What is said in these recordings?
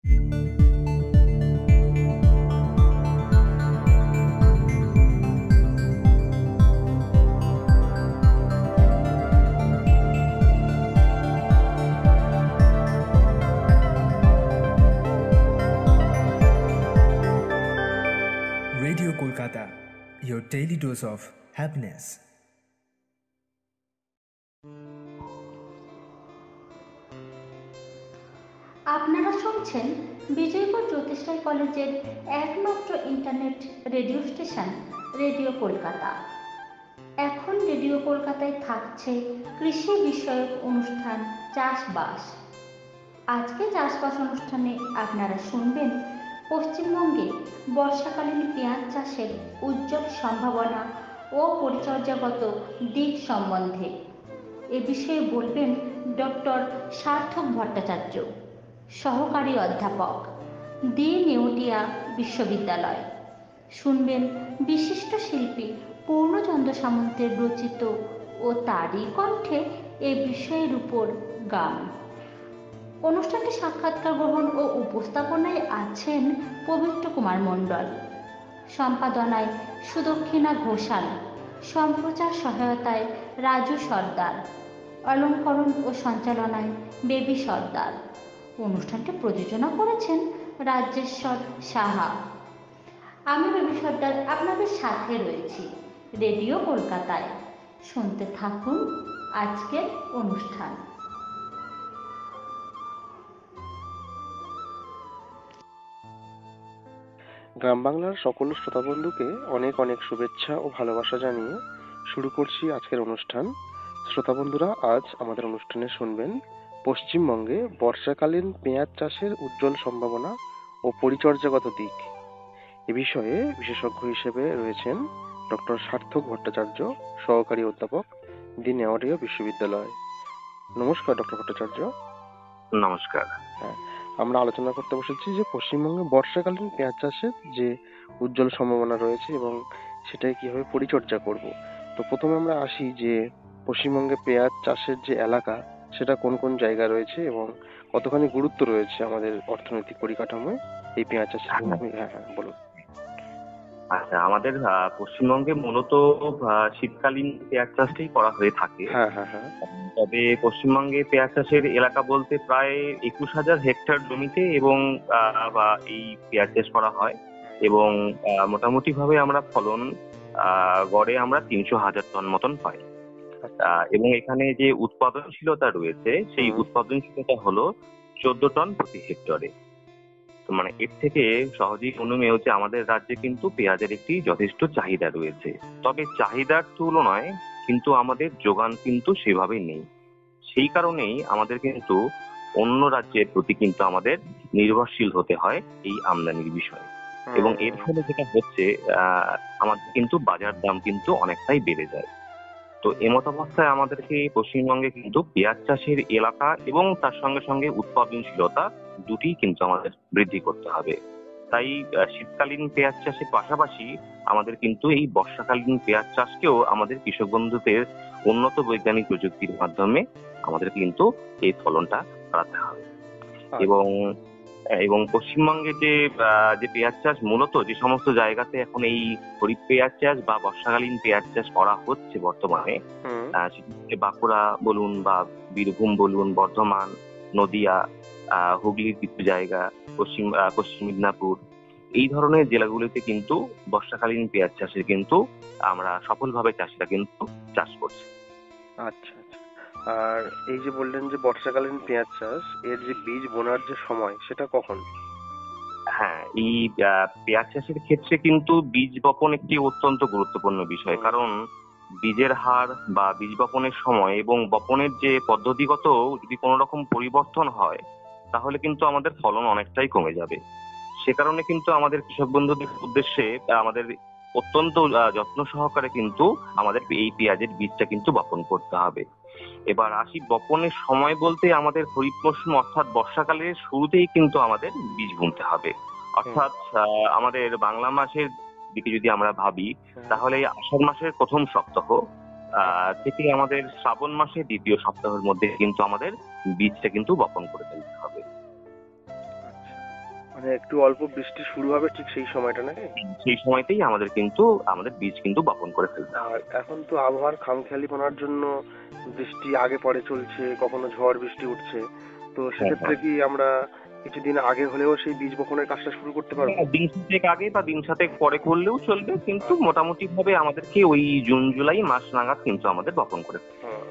Radio Kolkata, your daily dose of happiness. আপনারা শুনছেন বিজয়পুর জ্যোতিষরায় কলেজের একমাত্র internet radio station radio Kolkata. এখন রেডিও কলকাতায় থাকছে কৃষি বিষয়ক অনুষ্ঠান চাষবাস। আজকে চাষবাস অনুষ্ঠানে আপনারা শুনবেন পশ্চিমবঙ্গে বর্ষাকালীন পেঁয়াজ চাষের উজ্জ্বল সম্ভাবনা ও পরিচর্যাগত দিক সম্বন্ধে। এ বিষয়ে বলবেন ডক্টর সার্থক ভট্টাচার্য, সহকারী অধ্যাপক, দি নেওটিয়া বিশ্ববিদ্যালয়। শুনবেন বিশিষ্ট শিল্পী পূর্ণচন্দ্র সামন্তের রচিত ও তারই কণ্ঠে এ বিষয়ের উপর গান। অনুষ্ঠানটি সাক্ষাৎকার গ্রহণ ও উপস্থাপনায় আছেন পবিত্র কুমার মণ্ডল, সম্পাদনায় সুদক্ষিণা ঘোষাল, সম্প্রচার সহায়তায় রাজু সর্দার, অলঙ্করণ ও সঞ্চালনায় বেবি সর্দার। অনুষ্ঠানটি প্রযোজনা করেছেন রাজেশ্বর সাহা। আমি বেবি সর্দার আপনাদের সাথে রয়েছি রেডিও কলকাতায়। শুনতে থাকুন আজকের অনুষ্ঠান। গ্রাম বাংলার সকল শ্রোতাবন্ধুকে অনেক অনেক শুভেচ্ছা ও ভালোবাসা জানিয়ে শুরু করছি আজকের অনুষ্ঠান। শ্রোতাবন্ধুরা, আজ আমাদের অনুষ্ঠানে শুনবেন পশ্চিমবঙ্গে বর্ষাকালীন পেঁয়াজ চাষের উজ্জ্বল সম্ভাবনা ও পরিচর্যাগত দিক। এ বিষয়ে বিশেষজ্ঞ হিসেবে রয়েছেন ডক্টর সার্থক ভট্টাচার্য, সহকারী অধ্যাপক, দি নেওয়াটিয়া বিশ্ববিদ্যালয়। নমস্কার ডক্টর ভট্টাচার্য। নমস্কার। হ্যাঁ, আমরা আলোচনা করতে বসেছি যে পশ্চিমবঙ্গে বর্ষাকালীন পেঁয়াজ চাষের যে উজ্জ্বল সম্ভাবনা রয়েছে এবং সেটাই কিভাবে পরিচর্যা করব। তো প্রথমে আমরা আসি যে পশ্চিমবঙ্গে পেঁয়াজ চাষের যে এলাকা সেটা কোন কোন জায়গায় রয়েছে এবং কতখানি গুরুত্ব রয়েছে আমাদের অর্থনৈতিক পরিকাঠামোয় এই পেঁয়াজ চাষের। হ্যাঁ হ্যাঁ বলুন। আচ্ছা, আমাদের পশ্চিমবঙ্গে মূলত শীতকালীন পেঁয়াজ চাষটাই করা হয়ে থাকে। হ্যাঁ হ্যাঁ হ্যাঁ। তবে পশ্চিমবঙ্গে পেঁয়াজ চাষের এলাকা বলতে প্রায় 21,000 হেক্টর জমিতে এবং এই পেঁয়াজ চাষ করা হয় এবং মোটামুটি ভাবে আমরা ফলন গড়ে আমরা 300,000 টন মতন পাই। এবং এখানে যে উৎপাদনশীলতা রয়েছে সেই উৎপাদনশীলতা হলো 14 টন প্রতি হেক্টরে। মানে এর থেকে সহজেই অনুমেয় যে আমাদের রাজ্যে কিন্তু পেঁয়াজের একটি যথেষ্ট চাহিদা রয়েছে। তবে চাহিদার তুলনায় কিন্তু আমাদের যোগান কিন্তু সেভাবে নেই। সেই কারণেই আমাদের কিন্তু অন্য রাজ্যের প্রতি কিন্তু আমাদের নির্ভরশীল হতে হয় এই আমদানির বিষয়ে। এবং এর ফলে যেটা হচ্ছে আমাদের কিন্তু বাজার দাম কিন্তু অনেকটাই বেড়ে যায়। তো এমতাবস্থায় আমাদেরকে পশ্চিমবঙ্গে কিন্তু পেঁয়াজ চাষের এলাকা এবং তার সঙ্গে সঙ্গে উৎপাদনশীলতা দুটিই কিন্তু আমাদের বৃদ্ধি করতে হবে। তাই শীতকালীন পেঁয়াজ চাষের পাশাপাশি আমাদের কিন্তু এই বর্ষাকালীন পেঁয়াজ চাষকেও আমাদের কৃষক বন্ধুদের উন্নত বৈজ্ঞানিক প্রযুক্তির মাধ্যমে আমাদের কিন্তু এই ফলনটা বাড়াতে হবে। এবং পশ্চিমবঙ্গে যে পেঁয়াজ চাষ মূলত যে সমস্ত জায়গাতে এখন এই খরিফ পেঁয়াজ চাষ বা বর্ষাকালীন পেঁয়াজ চাষ করা হচ্ছে বর্তমানে, বাঁকুড়া বলুন বা বীরভূম বলুন, বর্ধমান, নদিয়া, হুগলির কিছু জায়গা, পশ্চিম মেদিনীপুর, এই ধরনের জেলাগুলিতে কিন্তু বর্ষাকালীন পেঁয়াজ চাষের কিন্তু আমরা সফলভাবে চাষিরা কিন্তু চাষ করছি। আচ্ছা আচ্ছা। আর এই যে বললেন যে বর্ষাকালীন পেঁয়াজ চাষ, এর যে বীজ বোনার যে সময় সেটা কখন? হ্যাঁ, এই পেঁয়াজ চাষের ক্ষেত্রে কিন্তু বীজ বপন একটি অত্যন্ত গুরুত্বপূর্ণ বিষয়। কারণ বীজের হার বা বীজ বপনের সময় এবং বপনের যে পদ্ধতিগত যদি কোনো রকম পরিবর্তন হয় তাহলে কিন্তু আমাদের ফলন অনেকটাই কমে যাবে। সে কারণে কিন্তু আমাদের কৃষক বন্ধুদের উদ্দেশ্যে আমাদের অত্যন্ত যত্ন সহকারে কিন্তু আমাদের এই পেঁয়াজের বীজটা কিন্তু বপন করতে হবে। এবার আসি বপনের সময় বলতে আমাদের খরিফ মৌসুম অর্থাৎ বর্ষাকালের শুরুতেই কিন্তু আমাদের বীজ বুনতে হবে। অর্থাৎ আমাদের বাংলা মাসের দিকে যদি আমরা ভাবি তাহলে আষাঢ় মাসের প্রথম সপ্তাহ থেকে আমাদের শ্রাবণ মাসের দ্বিতীয় সপ্তাহের মধ্যে কিন্তু আমাদের বীজটা কিন্তু বপন করে ফেলতে হবে। মানে একটু অল্প বৃষ্টি শুরু হবে ঠিক সেই সময়টা নাকি? সেই সময়তেই আমাদের বীজ কিন্তু বপন করে ফেলতে হবে। আর এখন তো আবহাওয়ার খামখেয়ালিপনার জন্য বৃষ্টি আগে পরে চলছে, কখনো ঝড় বৃষ্টি উঠছে, তো সেক্ষেত্রে কি আমরা কিছুদিন আগে হলেও সেই বীজ বপনের কাজটা শুরু করতে পারবো? দিন সাতেক আগে বা দিন সাতেক পরে করলেও চলবে, কিন্তু মোটামুটি ভাবে আমাদেরকে ওই জুন জুলাই মাস নাগাদ কিন্তু আমাদের বপন করে ফেলতে হবে।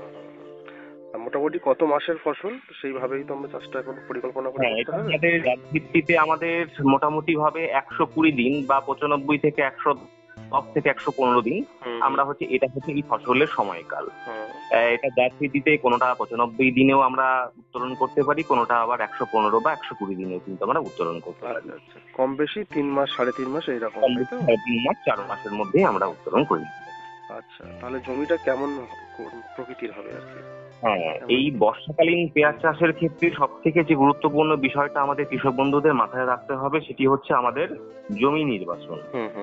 আর মোটামুটি কত মাসের ফসল সেইভাবেই তো আমরা চাষটা এখন পরিকল্পনা করে করতে এটা হবে। আমাদের জাত ভিত্তিতে আমাদের মোটামুটি ভাবে 120 দিন বা 95 থেকে 110 থেকে 115 দিন আমরা এটা হচ্ছে এই ফসলের সময়কাল। এটা জাত ভিত্তিতে কোনোটা 95 দিনেও আমরা উত্তোলন করতে পারি, কোনোটা আবার 115 বা 120 দিনেও কিন্তু আমরা উত্তোলন করতে পারি। কম বেশি 3 মাস 3.5 মাস এইরকম, তাই তো? 3 মাস 4 মাসের মধ্যে আমরা উত্তোলন করি। আচ্ছা, তাহলে জমিটা কেমন প্রকৃতির হবে আর কি? এই বর্ষাকালীন পেঁয়াজ চাষের ক্ষেত্রে সব থেকে যে গুরুত্বপূর্ণ বিষয়টা আমাদের কৃষক বন্ধুদের মাথায় রাখতে হবে সেটি হচ্ছে আমাদের জমি নির্বাচন।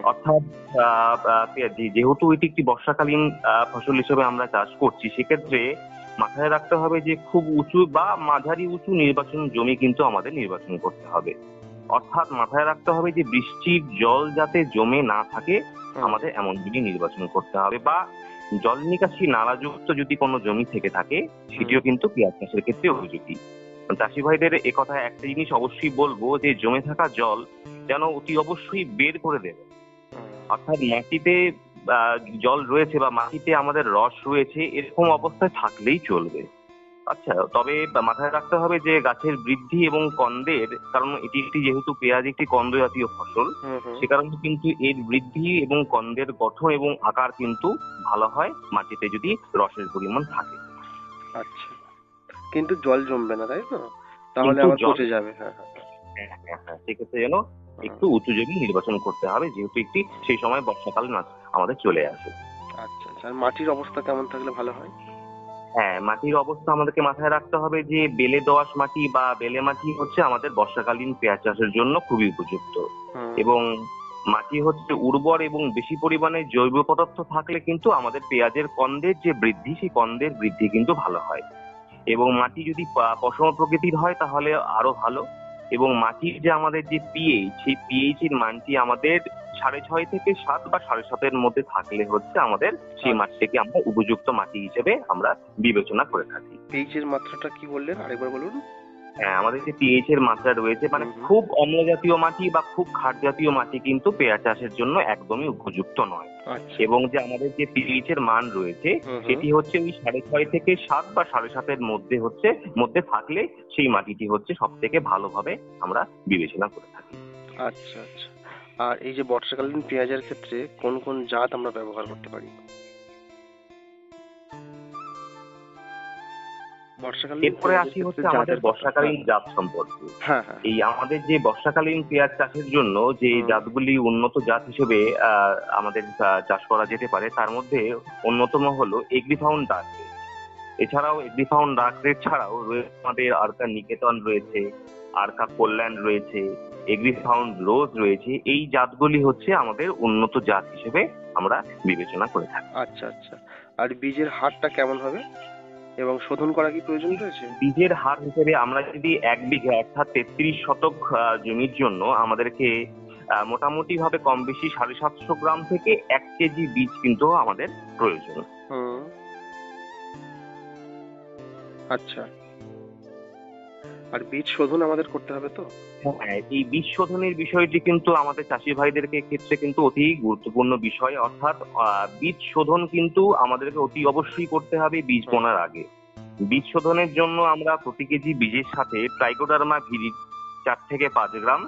অর্থাৎ যেহেতু এটি একটি বর্ষাকালীন ফসল হিসেবে আমরা চাষ করছি, সেক্ষেত্রে মাথায় রাখতে হবে যে খুব উঁচু বা মাঝারি উঁচু নির্বাচন জমি কিন্তু আমাদের নির্বাচন করতে হবে। অর্থাৎ মাথায় রাখতে হবে যে বৃষ্টির জল যাতে জমে না থাকে আমাদের এমন জমি নির্বাচন করতে হবে, বা জল নিকাশি নালাযুক্ত যদি কোনো জমি থেকে থাকে সেটিও কিন্তু পেঁয়াজ চাষের ক্ষেত্রে উপযোগী। চাষি ভাইদের একথা একটা জিনিস অবশ্যই বলবো যে জমে থাকা জল যেন অতি অবশ্যই বের করে দেবে। অর্থাৎ মাটিতে জল রয়েছে বা মাটিতে আমাদের রস রয়েছে এরকম অবস্থায় থাকলেই চলবে। আচ্ছা, তবে মাথায় রাখতে হবে যে গাছের বৃদ্ধি এবং কন্দের, কারণ এটি একটি যেহেতু পেঁয়াজ একটি কন্দ জাতীয় ফসল, সে কারণে কিন্তু এর বৃদ্ধি এবং কন্দের গঠন এবং আকার কিন্তু ভালো হয় মাটিতে যদি রসের পরিমাণ থাকে। আচ্ছা, কিন্তু জল জমবে না, তাই তো? তাহলে আবার পচে যাবে। সেক্ষেত্রে যেন একটু উঁচু জমি নির্বাচন করতে হবে, যেহেতু একটি সেই সময় বর্ষাকাল আমাদের চলে আসে। আচ্ছা, আর মাটির অবস্থা কেমন থাকলে ভালো হয়? মাটির অবস্থা আমাদেরকে মাথায় রাখতে হবে যে বেলে দোআঁশ মাটি বা বেলে মাটি হচ্ছে আমাদের বর্ষাকালীন পেঁয়াজ চাষের জন্য খুবই উপযুক্ত। এবং মাটি হচ্ছে উর্বর এবং বেশি পরিমাণে জৈব পদার্থ থাকলে কিন্তু আমাদের পেঁয়াজের কন্দের যে বৃদ্ধি, সেই কন্দের বৃদ্ধি কিন্তু ভালো হয়। এবং মাটি যদি পশম প্রকৃতির হয় তাহলে আরো ভালো। এবং মাটির যে আমাদের যে পিএইচ, সেই পিএইচ এর মানটি আমাদের 6.5 থেকে 7 বা 7.5 মধ্যে থাকলে হচ্ছে আমাদের সেই মাটিকে আমরা উপযুক্ত মাটি হিসেবে আমরা বিবেচনা করে থাকি। পিএইচ এর মাত্রাটা কি বললেন, আরেকবার বলুন? আমাদের যে পিএইচ এর মাত্রা রয়েছে, মানে খুব অম্ল জাতীয় মাটি বা খুব ক্ষার জাতীয় মাটি কিন্তু পেঁয়াজ চাষের জন্য একদমই উপযুক্ত নয়। এবং যে আমাদের যে পিএইচ এর মান রয়েছে সেটি হচ্ছে ওই 6.5 থেকে 7 বা 7.5 মধ্যে থাকলে সেই মাটিটি হচ্ছে সব থেকে ভালোভাবে আমরা বিবেচনা করে থাকি। আচ্ছা, আর এই যে বর্ষাকালীন পেঁয়াজের ক্ষেত্রে কোন কোন জাত আমরা ব্যবহার করতে পারি? এরপরে আসি হচ্ছে আমাদের বর্ষাকালীন জাত সম্পর্কে। এই আমাদের যে বর্ষাকালীন পেঁয়াজ চাষের জন্য যে জাতগুলি উন্নত জাত হিসেবে আমাদের চাষ করা যেতে পারে, তার মধ্যে অন্যতম হলো এগ্রিফাউন্ড ডার্ক রেড। এছাড়াও এগ্রিফাউন্ড ডার্ক রেড ছাড়াও রয়েছে আমাদের আরকা নিকেতন রয়েছে, আরকা কল্যাণ রয়েছে, এগ্রিফাউন্ড রোজ রয়েছে। এই জাতগুলি হচ্ছে আমাদের উন্নত জাত হিসেবে আমরা বিবেচনা করে থাকি। আচ্ছা, আর বীজের হারটা কেমন হবে এবং শোধন করা কি প্রয়োজন রয়েছে? বীজের হার হিসেবে আমরা যদি 1 বিঘা অর্থাৎ 33 শতক জমির জন্য আমাদেরকে মোটামুটি ভাবে কম বেশি 750 গ্রাম থেকে 1 কেজি বীজ কিন্তু আমাদের প্রয়োজন। আচ্ছা, আর বীজ শোধন আমাদের করতে হবে তো? এই বীজ শোধনের বিষয়টি কিন্তু আমাদের চাষি ভাইদেরকে ক্ষেত্রে কিন্তু অতি গুরুত্বপূর্ণ বিষয়। অর্থাৎ বীজ শোধন কিন্তু আমাদেরকে অতি অবশ্যই করতে হবে বীজ বোনার আগে। বীজ শোধনের জন্য আমরা প্রতি কেজি বীজের সাথে ট্রাইকোডার্মা ভিরিডি 4 থেকে 5 গ্রাম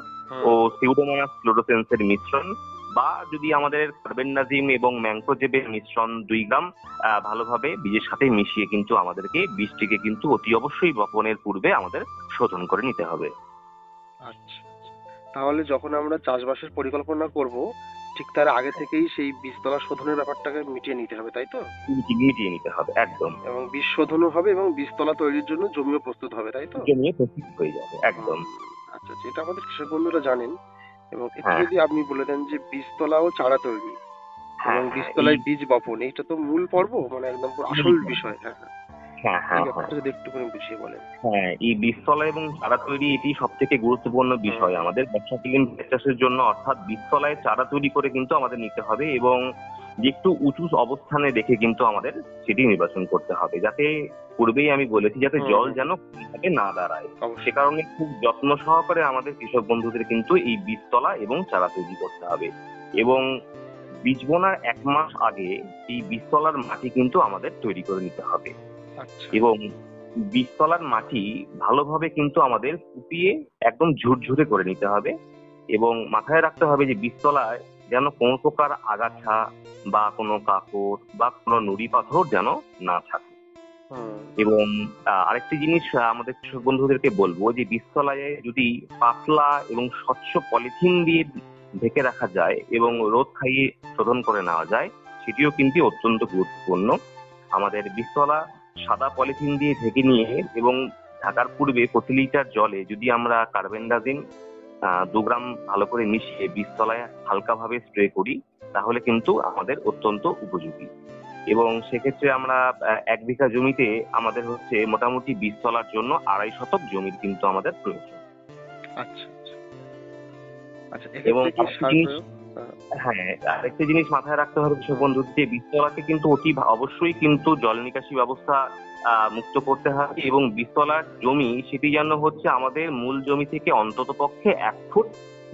ও সিউডোমোনাস ফ্লোরোসেন্সের মিশ্রণ, বা যদি আমাদের কার্বেন্ডাজিম এবং ম্যাংকোজেবের মিশ্রণ 2 গ্রাম ভালোভাবে বীজের সাথে মিশিয়ে কিন্তু আমাদেরকে বীজটিকে কিন্তু অতি অবশ্যই বপনের পূর্বে আমাদের শোধন করে নিতে হবে। আচ্ছা, তাহলে যখন আমরা চাষবাসের পরিকল্পনা করব ঠিক তার আগে থেকেই সেই বীজতলা শোধনের ব্যাপারটাকে মিটিয়ে নিতে হবে, তাই তো? মিটিয়ে নিতে হবে একদম। এবং বীজ শোধনও হবে এবং বীজতলা তৈরির জন্য জমিও প্রস্তুত হবে, তাই তো? জমিও প্রস্তুত হয়ে যাবে একদম। আচ্ছা, এটা আমাদের কৃষক বন্ধুরা জানেন। এবং একটু যদি আপনি বলে দেন যে বীজতলা ও চারা তৈরি এবং বীজতলায় বীজ বপন, এইটা তো মূল পর্ব, মানে একদম আসল বিষয়। হ্যাঁ এই হ্যাঁ হ্যাঁ ব্যাপারটা যদি একটুখানি বুঝিয়ে বলেন। হ্যাঁ, এই বীজতলা এবং চারা তৈরি এটি সব থেকে গুরুত্বপূর্ণ বিষয় আমাদের বর্ষাকালীন পেঁয়াজ চাষের জন্য। অর্থাৎ বীজতলায় চারা তৈরি করে কিন্তু আমাদের নিতে হবে এবং যে একটু উঁচু অবস্থানে দেখে কিন্তু আমাদের সেটি নির্বাচন করতে হবে, যাতে পূর্বেই আমি বলেছি যাতে জল যেন কোনোভাবে না দাঁড়ায়। সে অবশ্যই। কারণে খুব যত্ন সহকারে আমাদের কৃষক বন্ধুদের কিন্তু এই বীজতলা এবং চারা তৈরি করতে হবে। এবং বীজ বোনার 1 মাস আগে এই বীজতলার মাটি কিন্তু আমাদের তৈরি করে নিতে হবে আচ্ছা। এবং বীজতলার মাটি ভালোভাবে কিন্তু আমাদের কুপিয়ে একদম ঝুরঝুরে করে নিতে হবে এবং মাথায় রাখতে হবে যে বীজতলায় যেন কোনো প্রকার আগাছা বা কোনো কাকড় বা কোনো নুড়ি পাথর যেন না থাকে। হুম। এবং আরেকটি জিনিস আমাদের কৃষক বন্ধুদেরকে বলবো যে বীজতলায় যদি পাতলা এবং স্বচ্ছ পলিথিন দিয়ে ঢেকে রাখা যায় এবং রোদ খাইয়ে শোধন করে নেওয়া যায়, সেটিও কিন্তু অত্যন্ত গুরুত্বপূর্ণ। আমাদের বীজতলা সাদা পলিথিন দিয়ে ঢেকে নিয়ে এবং ঢাকার পূর্বে প্রতি লিটার জলে যদি আমরা কার্বেন্ডাজিম 2 গ্রাম ভালো করে মিশিয়ে বীজতলায় হালকাভাবে স্প্রে করি, তাহলে কিন্তু আমাদের অত্যন্ত উপযোগী। এবং সেক্ষেত্রে আমরা 1 বিঘা জমিতে আমাদের হচ্ছে মোটামুটি বীজতলার জন্য 2.5 শতক জমির কিন্তু আমাদের প্রয়োজন। আচ্ছা আচ্ছা। আচ্ছা, এবং এক্ষেত্রে কি আরেকটি সার জিনিস, প্রয়োগ? হ্যাঁ, আরেকটি জিনিস মাথায় রাখতে হবে কৃষক বন্ধুদের, যে বীজতলাকে কিন্তু অবশ্যই কিন্তু জল নিকাশি ব্যবস্থা মুক্ত করতে হবে এবং বীজতলার জমি সেটি যেন হচ্ছে আমাদের মূল জমি থেকে অন্তত পক্ষে 1 ফুট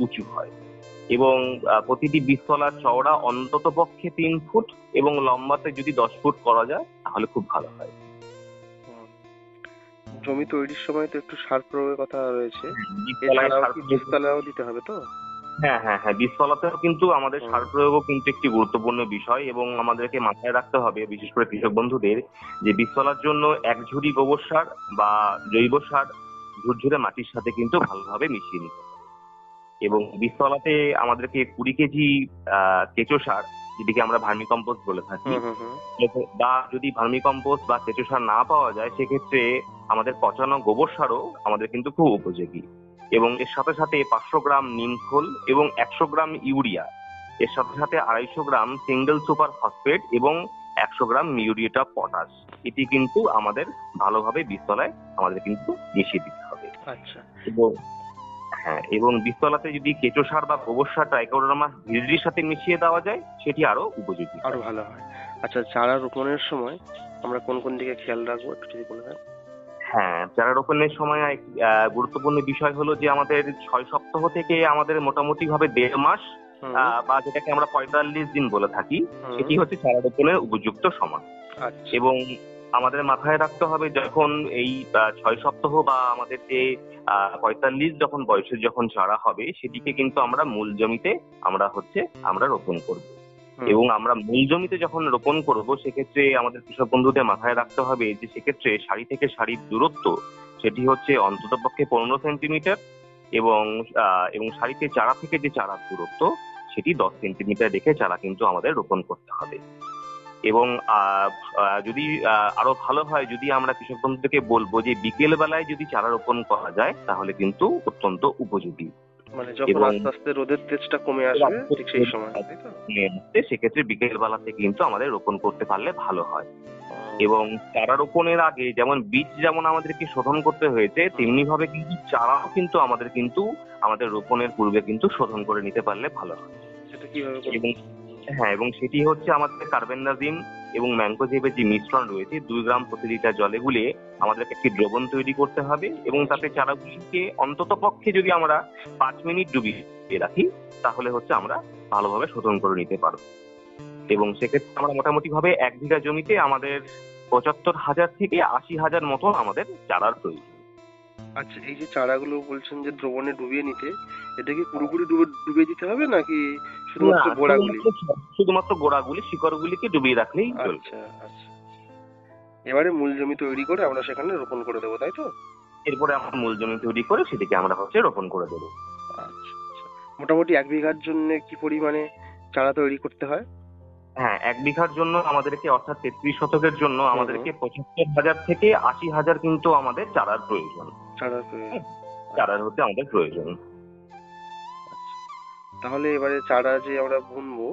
উঁচু হয় এবং প্রতিটি বীজতলার চওড়া অন্তত পক্ষে 3 ফুট এবং লম্বাতে যদি 10 ফুট করা যায় তাহলে খুব ভালো হয়। হুম। জমি তৈরির সময় তো একটু সার প্রয়োগের কথা রয়েছে। বীজতলায় এছাড়াও সার কি প্রয়োগ- বীজতলাও দিতে হবে তো? হ্যাঁ হ্যাঁ হ্যাঁ, বীজতলাতেও কিন্তু আমাদের সার প্রয়োগও কিন্তু একটি গুরুত্বপূর্ণ বিষয় এবং আমাদেরকে মাথায় রাখতে হবে বিশেষ করে কৃষক বন্ধুদের যে বীজতলার জন্য 1 ঝুড়ি গোবর সার বা জৈব সার ঝুরঝুরে মাটির সাথে কিন্তু ভালোভাবে মিশিয়ে নিতে হবে। এবং বীজতলাতে আমাদেরকে 20 কেজি কেঁচো সার, যেটিকে আমরা ভার্মি কম্পোস্ট বলে থাকি, হুম হুম হুম। বা যদি ভার্মি কম্পোস্ট বা কেঁচো সার না পাওয়া যায় সেক্ষেত্রে আমাদের পচানো গোবর সারও আমাদের কিন্তু খুব উপযোগী। এবং এর সাথে সাথে 500 গ্রাম নিমখোল এবং 100 গ্রাম ইউরিয়া, এর সাথে সাথে 250 গ্রাম সিঙ্গেল সুপার ফসফেট এবং 100 গ্রাম মিউরিয়েট অফ পটাশ, এটি কিন্তু আমাদের ভালোভাবে বীজতলায় আমাদের কিন্তু মিশিয়ে দিতে হবে। আচ্ছা। এবং হ্যাঁ, এবং বীজতলাতে যদি কেঁচো সার বা গোবর সার ট্রাইকোডার্মা ভিজিডির সাথে মিশিয়ে দেওয়া যায় সেটি আরো উপযোগী আরো হয়। ভালো হয়। আচ্ছা, চারা রোপণের সময় আমরা কোন কোন দিকে খেয়াল রাখবো একটু যদি বলে দেন? হ্যাঁ, চারা রোপণের সময় গুরুত্বপূর্ণ বিষয় হলো যে আমাদের 6 সপ্তাহ থেকে আমাদের মোটামুটি ভাবে 1.5 মাস হুম বা যেটাকে আমরা 45 দিন বলে থাকি, হুম। সেটি হচ্ছে চারা রোপণের উপযুক্ত সময়। আচ্ছা। এবং আমাদের মাথায় রাখতে হবে যখন এই 6 সপ্তাহ বা আমাদের যে 45 যখন বয়সের যখন চারা হবে সেটিকে কিন্তু আমরা মূল জমিতে আমরা রোপণ করব। হুম। এবং আমরা মূল জমিতে যখন রোপণ করব সেক্ষেত্রে আমাদের কৃষক বন্ধুদের মাথায় রাখতে হবে যে সেক্ষেত্রে সারি থেকে সারির দূরত্ব সেটি হচ্ছে অন্তত পক্ষে 15 সেন্টিমিটার এবং এবং সারিতে চারা থেকে যে চারার দূরত্ব সেটি 10 সেন্টিমিটার রেখে চারা কিন্তু আমাদের রোপণ করতে হবে। এবং যদি আরো ভালো হয় যদি আমরা কৃষক বন্ধুদেরকে বলবো যে বিকেল বেলায় যদি চারা রোপণ করা যায় তাহলে কিন্তু অত্যন্ত উপযোগী। মানে যখন এবং আস্তে আস্তে রোদের তেজটা কমে আসবে ঠিক সেই সময়, তাই তো? সেক্ষেত্রে বিকেল বেলাতে কিন্তু আমাদের রোপণ করতে পারলে ভালো হয়। এবং চারা রোপণের আগে যেমন বীজ যেমন আমাদেরকে শোধন করতে হয়েছে তেমনি ভাবে কিন্তু চারাও কিন্তু আমাদের রোপণের পূর্বে কিন্তু শোধন করে নিতে পারলে ভালো হয়। সেটা কিভাবে করবো? এবং হ্যাঁ, এবং সেটি হচ্ছে আমাদের কার্বেন্ডাজিম এবং ম্যানকোজেবের যে মিশ্রণ রয়েছে 2 গ্রাম প্রতি লিটার জলে গুলিয়ে আমাদেরকে একটি দ্রবণ তৈরি করতে হবে এবং তাতে চারাগুলিকে অন্তত পক্ষে যদি আমরা 5 মিনিট ডুবিয়ে রাখি তাহলে হচ্ছে আমরা ভালোভাবে শোধন করে নিতে পারবো। এবং সেক্ষেত্রে আমরা মোটামুটি ভাবে 1 বিঘা জমিতে আমাদের 75,000 থেকে 80,000 মতন আমাদের চারার প্রয়োজন। আচ্ছা, এই যে চারাগুলো বলছেন যে দ্রবণে ডুবিয়ে নিতে, এটা কি পুরোপুরি ডুবিয়ে দিতে হবে নাকি শুধুমাত্র না, গোড়াগুলি? শুধুমাত্র গোড়াগুলি, শিকড়গুলিকে ডুবিয়ে রাখলেই চলবে। আচ্ছা আচ্ছা। এবারে মূল জমি তৈরি করে আমরা সেখানে রোপণ করে দেবো, তাই তো? এরপরে আমরা মূল জমি তৈরি করে সেটিকে আমরা রোপণ করে দেবো। আচ্ছা আচ্ছা। মোটামুটি 1 বিঘার জন্য কি পরিমাণে চারা তৈরি করতে হয়? হ্যাঁ, 1 বিঘার জন্য আমাদেরকে অর্থাৎ 33 শতকের জন্য আমাদেরকে 75,000 থেকে 80,000 কিন্তু আমাদের চারার প্রয়োজন। চারার প্রয়োজন। চারার হচ্ছে আমাদের প্রয়োজন। আচ্ছা। তাহলে এবারে চারা যে আমরা বুনবো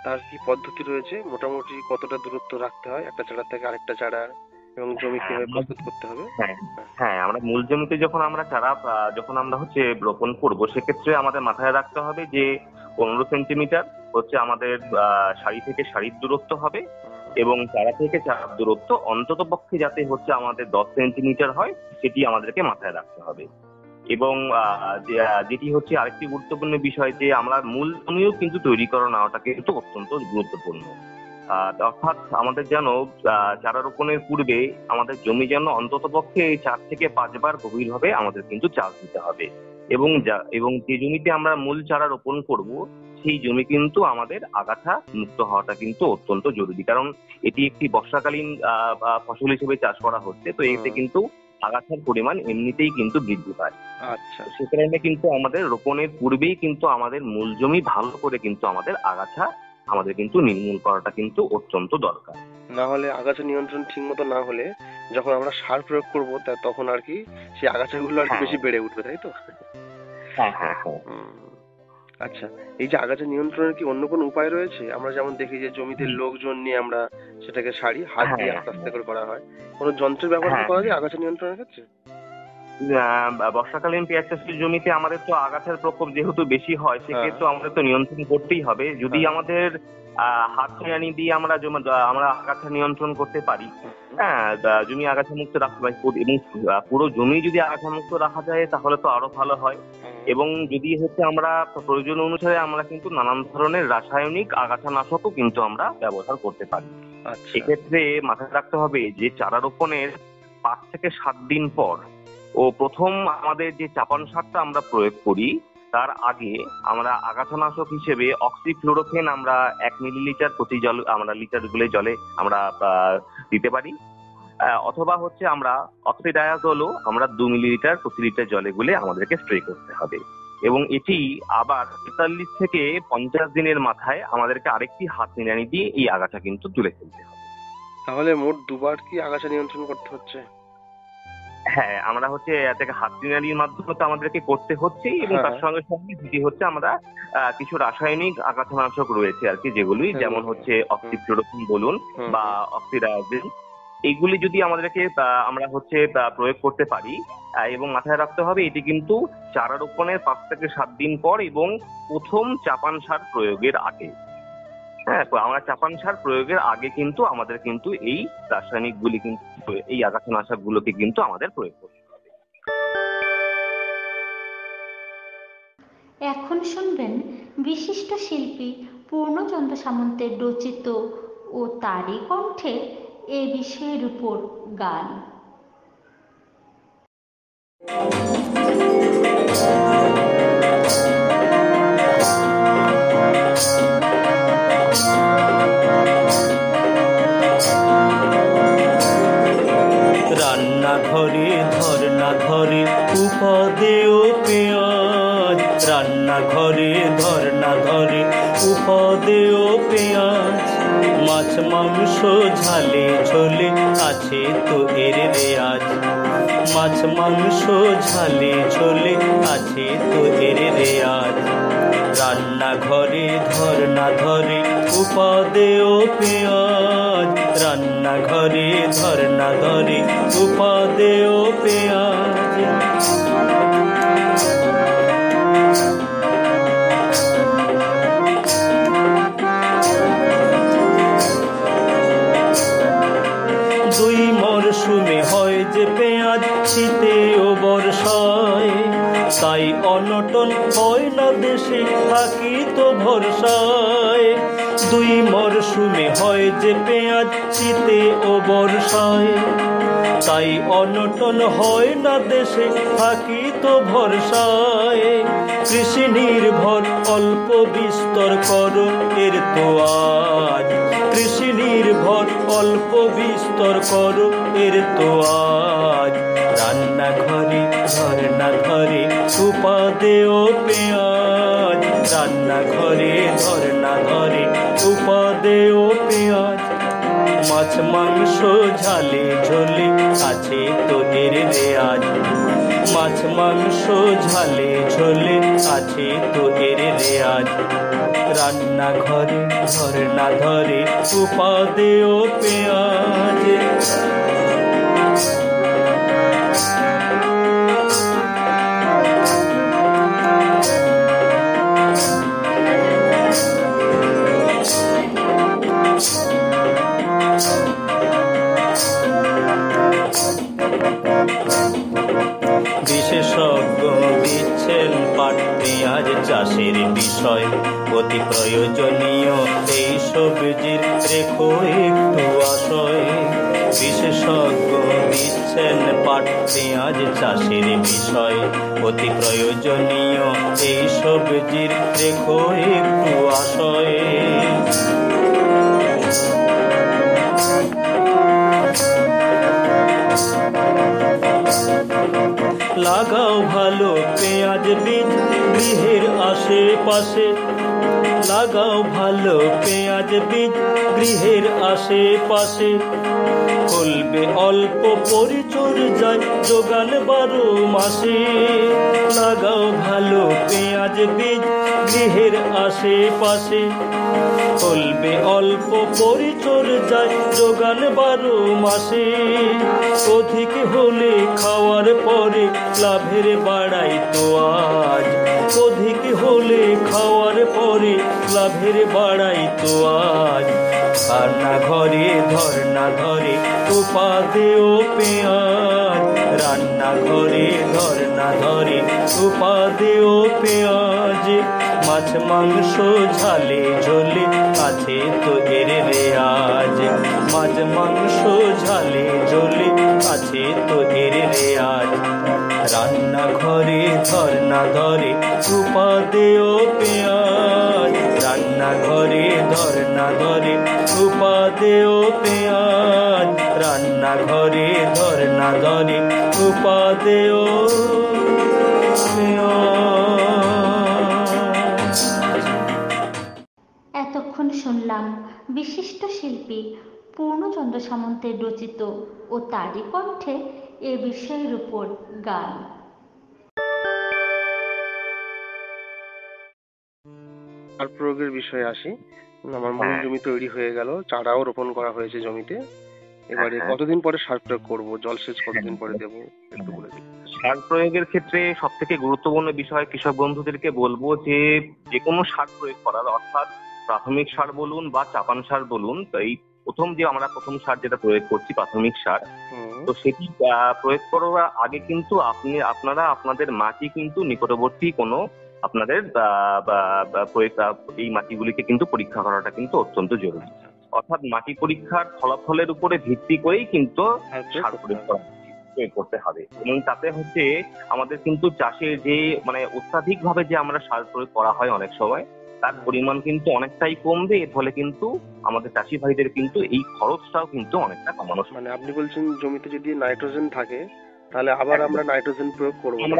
তার কি পদ্ধতি রয়েছে? মোটামুটি কতটা দূরত্ব রাখতে হয় একটা চারা থেকে আরেকটা চারার? এবং জমি কিভাবে প্রস্তুত করতে হবে। হ্যাঁ হ্যাঁ, আমরা মূল জমিতে যখন আমরা চারা যখন আমরা হচ্ছে রোপণ করব, সেক্ষেত্রে আমাদের মাথায় রাখতে হবে যে 15 সেন্টিমিটার হচ্ছে আমাদের সারি থেকে সারির দূরত্ব হবে, এবং চারা থেকে চারার দূরত্ব অন্তত পক্ষে যাতে হচ্ছে আমাদের 10 সেন্টিমিটার হয়, সেটি আমাদেরকে মাথায় রাখতে হবে। এবং যেটি হচ্ছে আরেকটি গুরুত্বপূর্ণ বিষয়, যে আমরা মূল জমিও কিন্তু তৈরি করে নেওয়াটা কিন্তু অত্যন্ত গুরুত্বপূর্ণ। অর্থাৎ আমাদের যেন চারা রোপণের পূর্বে আমাদের জমি যেন অন্তত পক্ষে 4 থেকে 5 বার গভীরভাবে আমাদের কিন্তু চাষ দিতে হবে, এবং যে জমিতে আমরা মূল চারা রোপণ করব সেই জমি কিন্তু আমাদের আগাছা মুক্ত হওয়াটা কিন্তু অত্যন্ত জরুরি, কারণ এটি একটি বর্ষাকালীন ফসল হিসেবে চাষ করা হচ্ছে, তো এতে কিন্তু আগাছার পরিমাণ এমনিতেই কিন্তু বৃদ্ধি পায়। আচ্ছা, সে কারণে কিন্তু আমাদের রোপণের পূর্বেই কিন্তু আমাদের মূল জমি ভালো করে কিন্তু আমাদের আগাছা আমাদের কিন্তু নির্মূল করাটা কিন্তু অত্যন্ত দরকার। না হলে আগাছা নিয়ন্ত্রণ ঠিক মতো না হলে যখন আমরা সার প্রয়োগ করব তখন আর কি সেই আগাছাগুলো আর কি বেশি বেড়ে উঠবে, তাই তো? হ্যাঁ হ্যাঁ হ্যাঁ। আচ্ছা, এই যে আগাছা নিয়ন্ত্রণের কি অন্য কোনো উপায় রয়েছে? আমরা যেমন দেখি যে জমিতে লোকজন নিয়ে আমরা সেটাকে সারি, হাত দিয়ে আস্তে আস্তে করে করা হয়। কোনো যন্ত্রের ব্যবহার করা যায় আগাছা নিয়ন্ত্রণের ক্ষেত্রে? বর্ষাকালীন পেঁয়াজ চাষের জমিতে আমাদের তো আগাছার প্রকোপ যেহেতু বেশি হয়, সেক্ষেত্রে আমাদের তো নিয়ন্ত্রণ করতেই হবে। যদি আমাদের হাত নিড়ানি দিয়ে আমরা আগাছা নিয়ন্ত্রণ করতে পারি, হ্যাঁ, জমি আগাছা মুক্ত রাখতে পারি, এবং পুরো জমি যদি আগাছা মুক্ত রাখা যায় তাহলে তো আরো ভালো হয়। এবং যদি হচ্ছে আমরা প্রয়োজন অনুসারে আমরা কিন্তু নানান ধরনের রাসায়নিক আগাছানাশকও কিন্তু আমরা ব্যবহার করতে পারি। সেক্ষেত্রে মাথায় রাখতে হবে যে চারা রোপণের 5 থেকে 7 দিন পর ও প্রথম আমাদের যে চাপান সারটা আমরা প্রয়োগ করি, তার আগে আমরা আগাছানাশক হিসেবে অক্সিফ্লোরোফেন আমরা 1 মিলিলিটার প্রতি লিটার জলে আমরা দিতে পারি, অথবা হচ্ছে আমরা অক্সিডায়াজলও আমরা 2 মিলিলিটার প্রতি লিটার জলে গুলে আমাদেরকে স্প্রে করতে হবে। এবং এটি আবার 43 থেকে 50 দিনের মাথায় আমাদেরকে আরেকটি হাত নিড়ানি দিয়ে এই আগাছা কিন্তু তুলে ফেলতে হবে। তাহলে মোট 2 বার কি আগাছা নিয়ন্ত্রণ করতে হচ্ছে? হ্যাঁ, আমরা হচ্ছে থেকে হাত নিড়ানির মাধ্যমে তো আমাদেরকে করতে হচ্ছে, এবং তার সঙ্গে সঙ্গে যেটি হচ্ছে আমরা কিছু রাসায়নিক আগাছানাশক রয়েছে আর কি, যেগুলি যেমন হচ্ছে অক্সিফ্লোরোফেন বলুন বা অক্সিডায়াজিন, এইগুলি যদি আমাদেরকে আমরা হচ্ছে প্রয়োগ করতে পারি, এবং মাথায় রাখতে হবে এটি কিন্তু চারা রোপণের 5 থেকে 7 দিন পর এবং প্রথম চাপান সার প্রয়োগের আগে। হ্যাঁ, তো আমরা চাপান সার প্রয়োগের আগে কিন্তু আমাদের কিন্তু এই রাসায়নিকগুলি কিন্তু এই আগাছানাশকগুলোকে কিন্তু আমাদের প্রয়োগ করতে হবে। এখন শুনবেন বিশিষ্ট শিল্পী পূর্ণচন্দ্র সামন্তের রচিত ও তারই কণ্ঠে এ বিষয়ের উপর গান। রান্নাঘরে ধরনা ধরে উপদেও পেঁয়াজ, রান্নাঘরে ধরনা ধরে উপদেও পেঁয়াজ, মাছ মাংস ঝালে ঝোলে আছে তো এর রেয়াজ, মাছ মাংস ঝালে ঝোলে আছে তো এর রেয়াজ। রান্নাঘরে ধরনা ধরে উপাদেও পেঁয়াজ, রান্নাঘরে ধরনা ধরে উপাদেও পেঁয়াজ। দুই মরশুমে হয় যে পেঁয়াজ, শীতে ও বর্ষায়, তাই অনটন হয় না দেশে থাকি তো ভরসায়। দুই মরশুমে হয় যে পেঁয়াজ, শীতে ও বর্ষায়, তাই অনটন হয় না দেশে থাকি তো ভরসায়। কৃষি নির্ভর অল্প বিস্তর করো এর তো আজ, কৃষি নির্ভর অল্প বিস্তর করো এর তো আজ। রান্নাঘরে ধরনা ধরে উপাদেও পেঁয়াজ, রান্নাঘরে ধরনা ধরে উপাদেও পেঁয়াজ, মাছ মাংস ঝালে ঝোলে আছে তো এর রেয়াজ, মাছ মাংস ঝালে ঝোলে আছে তো এর রেয়াজ। রান্নাঘরে ধরনা ধরে উপাদেও পেঁয়াজ। পাট পেঁয়াজ চাষের বিষয় অতি প্রয়োজনীয় এই সবজির রেখো একটু আশয়। বিশেষজ্ঞ দিচ্ছেন পাট পেঁয়াজ চাষের বিষয় অতি প্রয়োজনীয় এই সবজির রেখো একটু আশয়। লাগাও ভালো পেঁয়াজ বীজ গৃহের আশেপাশে, লাগাও ভালো পেঁয়াজ বীজ গৃহের আশেপাশে। ফলবে অল্প পরিচর্যায় যোগান 12 মাসে। লাগাও ভালো পেঁয়াজ বীজ গৃহের আশেপাশে, ফলবে অল্প পরিচর্যায় যোগান 12 মাসে। অধিক হলে খাওয়ার পরে লাভের বাড়াই তো আজ, অধিক হলে খাওয়ার পরে লাভের বাড়াই তো আজ। রান্নাঘরে ধর্না ধরে উপাদেয় পেঁয়াজ, রান্নাঘরে ধর্না ধরে উপাদেয় পেঁয়াজ। মাছ মাংস ঝালে ঝোলে আছে তো এর রেয়াজ, মাছ মাংস ঝালে ঝোলে আছে তো এর রেয়াজ। রান্নাঘরে ধর্না ধরে উপাদেয় পেঁয়াজ, রান্নাঘরে ধর্না ধরে উপাদেয় পেঁয়াজ, রান্নাঘরে ধর্না ধরে উপাদেয় পেঁয়াজ। এতক্ষণ শুনলাম বিশিষ্ট শিল্পী পূর্ণচন্দ্র সামন্তের রচিত ও তারই কণ্ঠে এ বিষয়ের উপর গান। সার প্রয়োগের বিষয়ে আসি। আমার মূল জমি তৈরি হয়ে গেল, চারাও রোপণ করা হয়েছে জমিতে। এবারে কতদিন পরে সার প্রয়োগ করব, জলসেচ কতদিন পরে দেবো একটু বলে দিন। সার প্রয়োগের ক্ষেত্রে সব থেকে গুরুত্বপূর্ণ বিষয় কৃষক বন্ধুদেরকে বলবো যে কোনো সার প্রয়োগ করার, অর্থাৎ প্রাথমিক সার বলুন বা চাপান সার বলুন, এই প্রথম সার যেটা প্রয়োগ করছি প্রাথমিক সার, তো সেটি প্রয়োগ করার আগে কিন্তু আপনারা আপনাদের মাটি কিন্তু নিকটবর্তী কোনো আপনাদের এই মাটিগুলিকে কিন্তু পরীক্ষা করাটা কিন্তু অত্যন্ত জরুরি। অর্থাৎ মাটি পরীক্ষার ফলাফলের উপরে ভিত্তি করেই কিন্তু সার প্রয়োগ করতে হবে। এবং তাতে হচ্ছে আমাদের কিন্তু চাষে যে অত্যাধিক ভাবে যে আমরা সার প্রয়োগ করা হয় অনেক সময়, তার পরিমাণ কিন্তু অনেকটাই কমবে। এর ফলে কিন্তু আমাদের চাষি ভাইদের কিন্তু এই খরচটাও কিন্তু অনেকটা কমানো। আপনি বলছেন জমিতে যদি নাইট্রোজেন থাকে তাহলে আবার আমরা নাইট্রোজেন প্রয়োগ করবো না,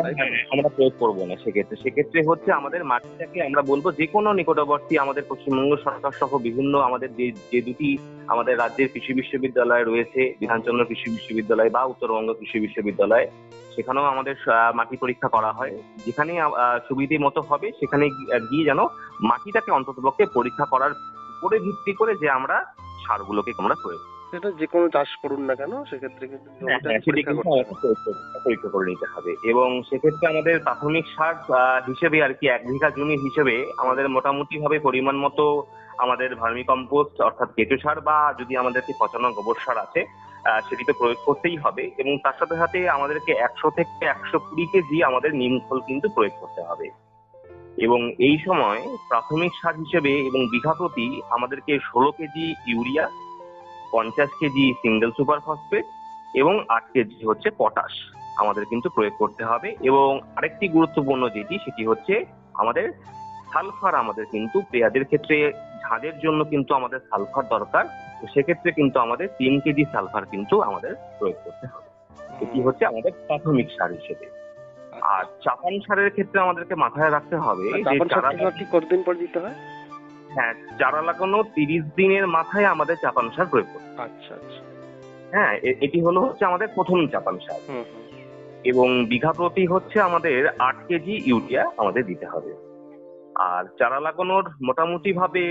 আমরা প্রয়োগ করবো না। সেক্ষেত্রে হচ্ছে আমাদের মাটিটাকে আমরা বলবো যে কোনো নিকটবর্তী আমাদের পশ্চিমবঙ্গ সরকার সহ বিভিন্ন আমাদের যে দুটি আমাদের রাজ্যের কৃষি বিশ্ববিদ্যালয় রয়েছে, বিধানচন্দ্র কৃষি বিশ্ববিদ্যালয় বা উত্তরবঙ্গ কৃষি বিশ্ববিদ্যালয়, সেখানেও আমাদের মাটি পরীক্ষা করা হয়। যেখানে সুবিধে মতো হবে সেখানে গিয়ে যেন মাটিটাকে অন্ততপক্ষে পরীক্ষা করার উপরে ভিত্তি করে যে আমরা সারগুলোকে আমরা প্রয়োগ, সেটা যে কোনো চাষ করুন না কেন সেক্ষেত্রে কিন্তু পরীক্ষা করে নিতে হবে। এবং সেক্ষেত্রে আমাদের প্রাথমিক সার হিসেবে আর কি 1 বিঘা জমি হিসেবে আমাদের মোটামুটি ভাবে পরিমাণ মতো আমাদের ভার্মি কম্পোস্ট অর্থাৎ কেঁচো সার বা যদি আমাদেরকে পচানো গোবর সার আছে সেটিতে প্রয়োগ করতেই হবে। এবং তার সাথে সাথে আমাদেরকে 100 থেকে 120 কেজি আমাদের নিম খোল কিন্তু প্রয়োগ করতে হবে। এবং এই সময় প্রাথমিক সার হিসেবে এবং বিঘা প্রতি আমাদেরকে 16 KG urea, 50 KG single super phosphate এবং 8 কেজি হচ্ছে পটাশ আমাদের কিন্তু প্রয়োগ করতে হবে। এবং আরেকটি গুরুত্বপূর্ণ সেটি হচ্ছে আমাদের সালফার। আমাদের কিন্তু পেঁয়াজের ক্ষেত্রে ঝাঁজের জন্য কিন্তু আমাদের সালফার দরকার, তো সেক্ষেত্রে কিন্তু আমাদের 3 কেজি সালফার কিন্তু আমাদের প্রয়োগ করতে হবে। এটি হচ্ছে আমাদের প্রাথমিক সার হিসেবে। আর চাপান সারের ক্ষেত্রে আমাদেরকে মাথায় রাখতে হবে যে কতদিন পর দিতে হয়। হ্যাঁ, চারা লাগানো 30 দিনের মাথায় আমাদের চাপান সার প্রয়োগ করতে হবে। আচ্ছা আচ্ছা। হ্যাঁ, এটি হচ্ছে আমাদের প্রথম চাপান সার। এবং বিঘা প্রতি হচ্ছে আমাদের 8 কেজি ইউরিয়া আমাদের দিতে হবে। আর চারা লাগানোর মোটামুটি ভাবে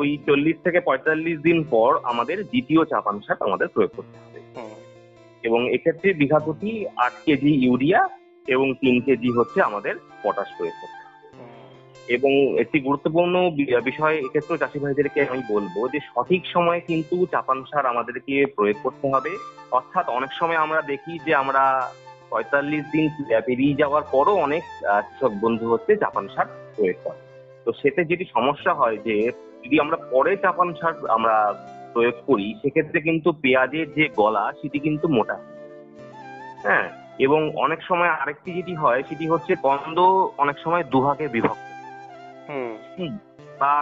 ওই 40 থেকে 45 দিন পর আমাদের দ্বিতীয় চাপান সার আমাদের প্রয়োগ করতে হবে। এবং এক্ষেত্রে বিঘা প্রতি 8 কেজি ইউরিয়া এবং 3 কেজি হচ্ছে আমাদের পটাশ প্রয়োগ করতে হবে। এবং একটি গুরুত্বপূর্ণ বিষয় এক্ষেত্রে চাষি ভাইদেরকে আমি বলবো যে সঠিক সময়ে কিন্তু চাপান সার আমাদেরকে প্রয়োগ করতে হবে। অর্থাৎ অনেক সময় আমরা দেখি যে আমরা 45 দিন পেরিয়ে যাওয়ার পরও অনেক কৃষক বন্ধু হচ্ছে চাপান সার প্রয়োগ করে। তো সেতে যেটি সমস্যা হয় যে যদি আমরা পরে চাপান সার আমরা প্রয়োগ করি, সেক্ষেত্রে কিন্তু পেঁয়াজের যে গলা সেটি কিন্তু মোটা, হ্যাঁ। এবং অনেক সময় আরেকটি যেটি হয় সেটি হচ্ছে কন্দ অনেক সময় দুভাগে বিভক্ত। হুম। বা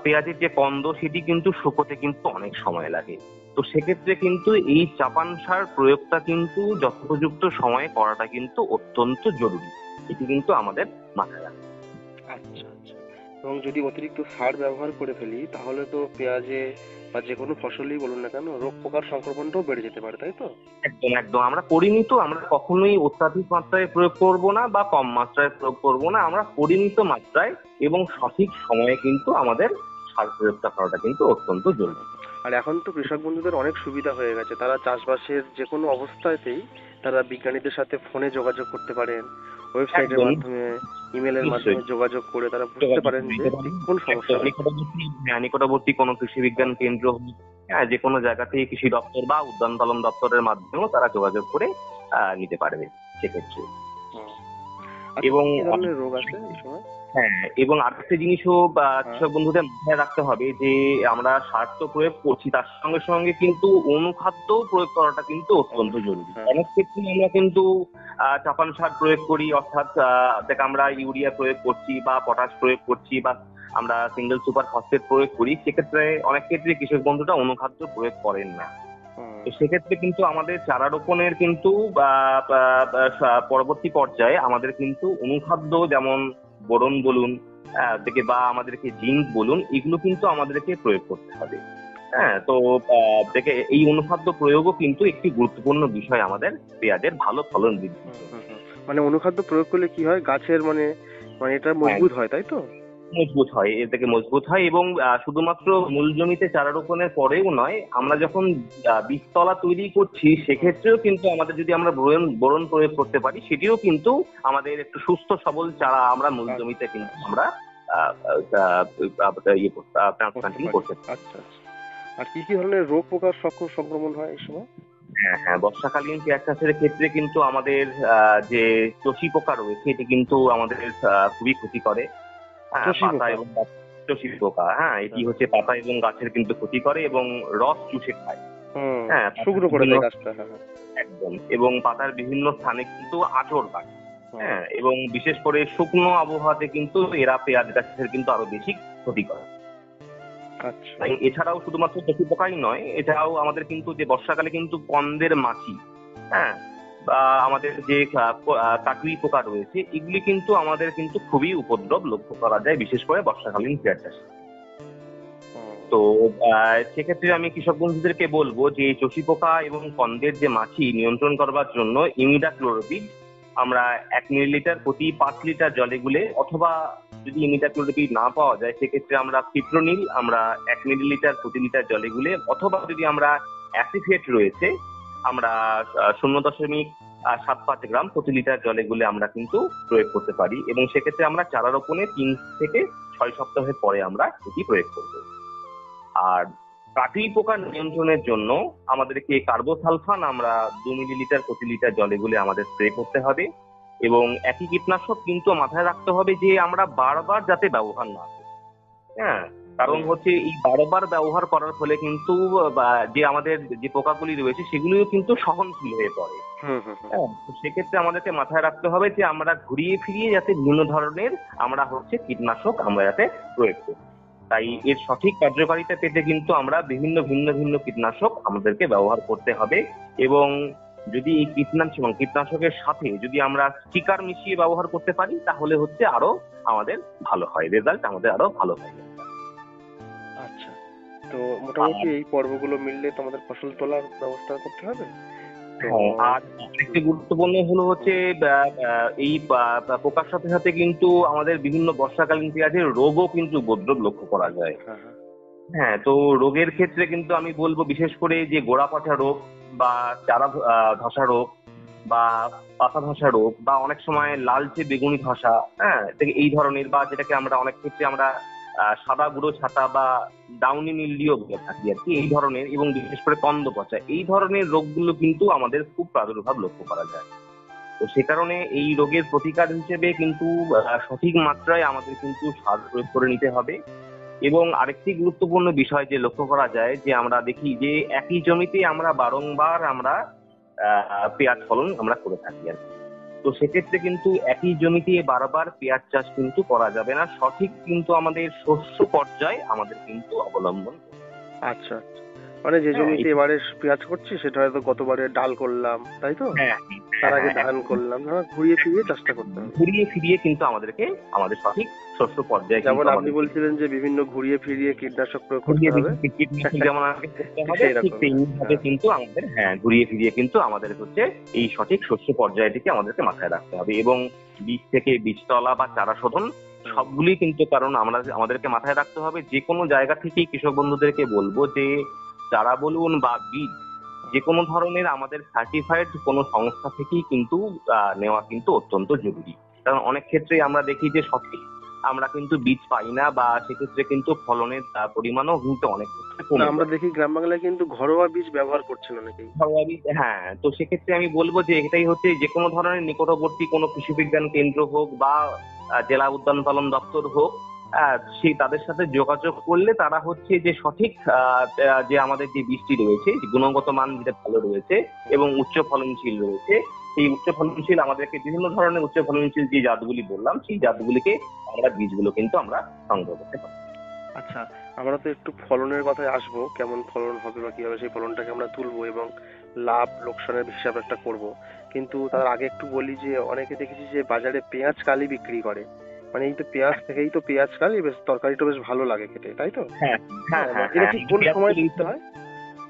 পেঁয়াজের যে কন্দ সেটি কিন্তু শুকোতে কিন্তু অনেক সময় লাগে। তো সেক্ষেত্রে কিন্তু এই চাপান সার প্রয়োগটা কিন্তু যথোপযুক্ত সময়ে করাটা কিন্তু অত্যন্ত জরুরি। এটি কিন্তু আমাদের মাথায় রাখতে হবে। আচ্ছা আচ্ছা। এবং যদি অতিরিক্ত সার ব্যবহার করে ফেলি তাহলে তো পেঁয়াজে বা যে কোনো ফসলই বলুন না কেন রোগ পোকার সংক্রমণটাও বেড়ে যেতে পারে, তাই তো? একদম একদম আমরা পরিমিত, আমরা কখনোই অত্যাধিক মাত্রায় প্রয়োগ করব না বা কম মাত্রায় প্রয়োগ করব না। আমরা পরিমিত মাত্রায় এবং সঠিক সময়ে কিন্তু আমাদের সার প্রয়োগটা করাটা কিন্তু অত্যন্ত জরুরি। আর এখন তো কৃষক বন্ধুদের অনেক সুবিধা হয়ে গেছে, তারা চাষবাসের যে কোনো অবস্থাতেই তারা বিজ্ঞানীদের সাথে ফোনে যোগাযোগ করতে পারেন, ওয়েবসাইটের একদম। মাধ্যমে, ইমেলের নিশ্চয়ই। মাধ্যমে যোগাযোগ করে তারা বুঝতে পারেন যে ঠিক কোন সমস্যা হচ্ছে। নিকটবর্তী কোনো কৃষি বিজ্ঞান কেন্দ্র, হ্যাঁ, যে কোনো জায়গা থেকে কৃষি দপ্তর বা উদ্যান পালন দপ্তরের মাধ্যমেও তারা যোগাযোগ করে নিতে পারবে সেক্ষেত্রে। হুম। এবং কি ধরনের রোগ আছে এই সময়? হ্যাঁ, এবং আরেকটা জিনিসও কৃষক বন্ধুদের মাথায় রাখতে হবে যে আমরা সার তো প্রয়োগ করছি, তার সঙ্গে সঙ্গে কিন্তু অনুখাদ্য প্রয়োগ করাটা কিন্তু অত্যন্ত জরুরি। হ্যাঁ। অনেক ক্ষেত্রে আমরা কিন্তু চাপান সার প্রয়োগ করি, অর্থাৎ দেখ আমরা ইউরিয়া প্রয়োগ করছি বা পটাশ প্রয়োগ করছি বা আমরা সিঙ্গেল সুপার ফসফেট প্রয়োগ করি, সেক্ষেত্রে অনেক ক্ষেত্রে কৃষক বন্ধুরা অনুখাদ্য প্রয়োগ করেন না। তো সেক্ষেত্রে কিন্তু আমাদের চারা রোপণের কিন্তু পরবর্তী পর্যায়ে আমাদের কিন্তু অনুখাদ্য যেমন বোরন বলুন থেকে বা আমাদেরকে জিঙ্ক বলুন, এগুলো কিন্তু আমাদেরকে প্রয়োগ করতে হবে। হ্যাঁ, তো দেখে এই অনুখাদ্য প্রয়োগও কিন্তু একটি গুরুত্বপূর্ণ বিষয় আমাদের পেঁয়াজের ভালো ফলন বৃদ্ধি। মানে অনুখাদ্য প্রয়োগ করলে কি হয়, গাছের মানে মানে এটা মজবুত হয়, তাই তো? মজবুত হয়, এর থেকে মজবুত হয় এবং শুধুমাত্র মূল জমিতে চারা রোপণের পরেও নয়, আমরা যখন বীজতলা তৈরি করছি সেক্ষেত্রেও কিন্তু আমাদের যদি আমরা বোরন প্রয়োগ করতে পারি, সেটিও কিন্তু আমাদের একটু সুস্থ সবল চারা আমরা মূল জমিতে কিন্তু আমরা ট্রান্সপ্লান্টিং করতে পারি। আচ্ছা আচ্ছা। আর কি কি ধরনের রোগ পোকার সংক্রমণ হয় এই সময়? হ্যাঁ হ্যাঁ, বর্ষাকালীন পেঁয়াজ চাষের ক্ষেত্রে কিন্তু আমাদের যে চষি পোকা রয়েছে এটি কিন্তু আমাদের খুবই ক্ষতি করে। পাতা এবং চষি পোকা, হ্যাঁ, এটি হচ্ছে পাতা এবং গাছের কিন্তু ক্ষতি করে এবং রস চুষে খায়। হ্যাঁ, শুকনো করে দেয় গাছটা। একদম। এবং পাতার বিভিন্ন স্থানে কিন্তু আঁচড় কাটে। হ্যাঁ, এবং বিশেষ করে শুকনো আবহাওয়াতে কিন্তু এরা পেঁয়াজ গাছের কিন্তু আরো বেশি ক্ষতি করে। আচ্ছা। এছাড়াও শুধুমাত্র চষি পোকাই নয়, এছাড়াও আমাদের কিন্তু যে বর্ষাকালে কিন্তু কন্দের মাছি, হ্যাঁ, বা আমাদের যে কাটুই পোকা রয়েছে, এগুলি কিন্তু আমাদের কিন্তু খুবই উপদ্রব লক্ষ্য করা যায়, বিশেষ করে বর্ষাকালীন পেঁয়াজ চাষে। তো সেক্ষেত্রে আমি কৃষক বন্ধুদেরকে বলবো যে চষি পোকা এবং কন্দের যে মাছি নিয়ন্ত্রণ করবার জন্য ইমিডাক্লোরোপিড আমরা 1 মিলিলিটার প্রতি 5 লিটার জলে গুলে, অথবা যদি ইমিডাক্লোরোপিড না পাওয়া যায় সেক্ষেত্রে আমরা ফিপ্রোনিল আমরা 1 মিলিলিটার প্রতি লিটার জলে গুলে, অথবা যদি আমরা অ্যাসিফেট রয়েছে আমরা 0.75 গ্রাম প্রতি লিটার জলে গুলে আমরা কিন্তু প্রয়োগ করতে পারি। এবং সেক্ষেত্রে আমরা চারা রোপণে 3 থেকে 6 সপ্তাহের পরে আমরা এটি প্রয়োগ করব। আর কাটুই পোকা নিয়ন্ত্রণের জন্য আমাদেরকে কার্বোসালফান আমরা 2 মিলিলিটার প্রতি লিটার জলে গুলে আমাদের স্প্রে করতে হবে। এবং একই কীটনাশক কিন্তু মাথায় রাখতে হবে যে আমরা বারবার যাতে ব্যবহার না করি। হ্যাঁ, কারণ হচ্ছে এই বারবার ব্যবহার করার ফলে কিন্তু যে আমাদের যে পোকাগুলি রয়েছে সেগুলিও কিন্তু সহনশীল হয়ে পড়ে। হ্যাঁ, তো সেক্ষেত্রে আমাদেরকে মাথায় রাখতে হবে যে আমরা ঘুরিয়ে ফিরিয়ে যাতে বিভিন্ন ধরনের আমরা হচ্ছে কীটনাশক আমরা যাতে প্রয়োগ করি। তাই এর সঠিক কার্যকারিতা পেতে কিন্তু আমরা বিভিন্ন ভিন্ন ভিন্ন কীটনাশক আমাদেরকে ব্যবহার করতে হবে। এবং যদি এই কীটনাশকের সাথে যদি আমরা স্টিকার মিশিয়ে ব্যবহার করতে পারি তাহলে হচ্ছে আরো আমাদের ভালো হয়, রেজাল্ট আমাদের আরো ভালো হয়। আচ্ছা, তো মোটামুটি এই পর্বগুলো মিললে তোমাদের ফসল তোলার ব্যবস্থা করতে হবে। আর একটি গুরুত্বপূর্ণ হলো হচ্ছে এই পোকার সাথে সাথে কিন্তু আমাদের বিভিন্ন বর্ষাকালীন পেঁয়াজের রোগও কিন্তু উপদ্রব লক্ষ্য করা যায়। হ্যাঁ, তো রোগের ক্ষেত্রে কিন্তু আমি বলবো বিশেষ করে যে গোড়া পচা রোগ বা চারা ধসা রোগ বা পাতা ধসা রোগ বা অনেক সময় লালচে বেগুনি ধসা, হ্যাঁ, এই ধরনের, বা যেটাকে আমরা অনেক ক্ষেত্রে আমরা সাদা গুঁড়ো ছাতা বা ডাউনি মিলডিও বলে থাকি আর কি, এই ধরনের, এবং বিশেষ করে কন্দ পচা, এই ধরনের রোগগুলো কিন্তু আমাদের খুব প্রাদুর্ভাব লক্ষ্য করা যায়। তো সে কারণে এই রোগের প্রতিকার হিসেবে কিন্তু সঠিক মাত্রায় আমাদের কিন্তু সার প্রয়োগ করে নিতে হবে। এবং আরেকটি গুরুত্বপূর্ণ বিষয় যে লক্ষ্য করা যায় যে আমরা দেখি যে একই জমিতে আমরা বারংবার আমরা পেঁয়াজ ফলন আমরা করে থাকি আর কি। তো সেক্ষেত্রে কিন্তু একই জমিতে বারবার পেঁয়াজ চাষ কিন্তু করা যাবে না, সঠিক কিন্তু আমাদের শস্য পর্যায়ে আমাদের কিন্তু অবলম্বন করতে হবে। আচ্ছা আচ্ছা, মানে যে জমিতে এবারে পেঁয়াজ করছি সেটা হয়তো গতবারে ডাল করলাম, তাই তো? হ্যাঁ, তার আগে ধান করলাম, ঘুরিয়ে ফিরিয়ে চাষটা করতে হবে। ঘুরিয়ে ফিরিয়ে কিন্তু আমাদেরকে আমাদের সঠিক শস্য পর্যায়ে যেমন আপনি বলছিলেন যে বিভিন্ন ঘুরিয়ে ফিরিয়ে কীটনাশক প্রয়োগ করতে হবে, যেমন আমাকে করতে হবে ঠিক তেমনিভাবে কিন্তু আমাদের ঘুরিয়ে ফিরিয়ে কিন্তু আমাদের হচ্ছে এই সঠিক শস্য পর্যায়টিকে আমাদেরকে মাথায় রাখতে হবে। এবং বীজ থেকে বীজতলা বা চারা শোধন সবগুলি কিন্তু, কারণ আমাদেরকে মাথায় রাখতে হবে যে কোনো জায়গা থেকেই কৃষক বন্ধুদেরকে বলবো যে চারা বলুন বা বীজ যে কোনো ধরনের আমাদের সার্টিফাইড কোনো সংস্থা থেকেই কিন্তু নেওয়া কিন্তু অত্যন্ত জরুরি। কারণ অনেক ক্ষেত্রে আমরা দেখি যে সঠিক আমরা কিন্তু বীজ পাই না, বা সেক্ষেত্রে কিন্তু ফলনের পরিমাণও কিন্তু অনেক ক্ষেত্রে কমে। আমরা দেখি গ্রাম বাংলায় কিন্তু ঘরোয়া বীজ ব্যবহার করছেন অনেকেই। ঘরোয়া বীজ, হ্যাঁ। তো সেক্ষেত্রে আমি বলবো যে এটাই হচ্ছে যে কোনো ধরনের নিকটবর্তী কোনো কৃষি বিজ্ঞান কেন্দ্র হোক বা জেলা উদ্যান পালন দপ্তর হোক, সেই তাদের সাথে যোগাযোগ করলে তারা হচ্ছে যে সঠিক যে আমাদের যে বীজটি রয়েছে, গুণগত মান যেটা ভালো রয়েছে এবং উচ্চ ফলনশীল রয়েছে, সেই উচ্চ ফলনশীল আমাদেরকে বিভিন্ন ধরনের উচ্চ ফলনশীল যে জাতগুলি বললাম সেই জাতগুলিকে আমরা বীজগুলো কিন্তু আমরা সংগ্রহ করতে পারি। আচ্ছা, আমরা তো একটু ফলনের কথায় আসবো, কেমন ফলন হবে বা কিভাবে সেই ফলনটাকে আমরা তুলবো এবং লাভ লোকসানের হিসাব একটা করবো। কিন্তু তার আগে একটু বলি যে অনেকে দেখেছি যে বাজারে পেঁয়াজ কালি বিক্রি করে, মানে এই তো পেঁয়াজ থেকেই তো পেঁয়াজ কালি, বেশ তরকারিটা বেশ ভালো লাগে খেতে, তাই তো? হ্যাঁ হ্যাঁ হ্যাঁ, এটা ঠিক কোন সময় দিতে হয়?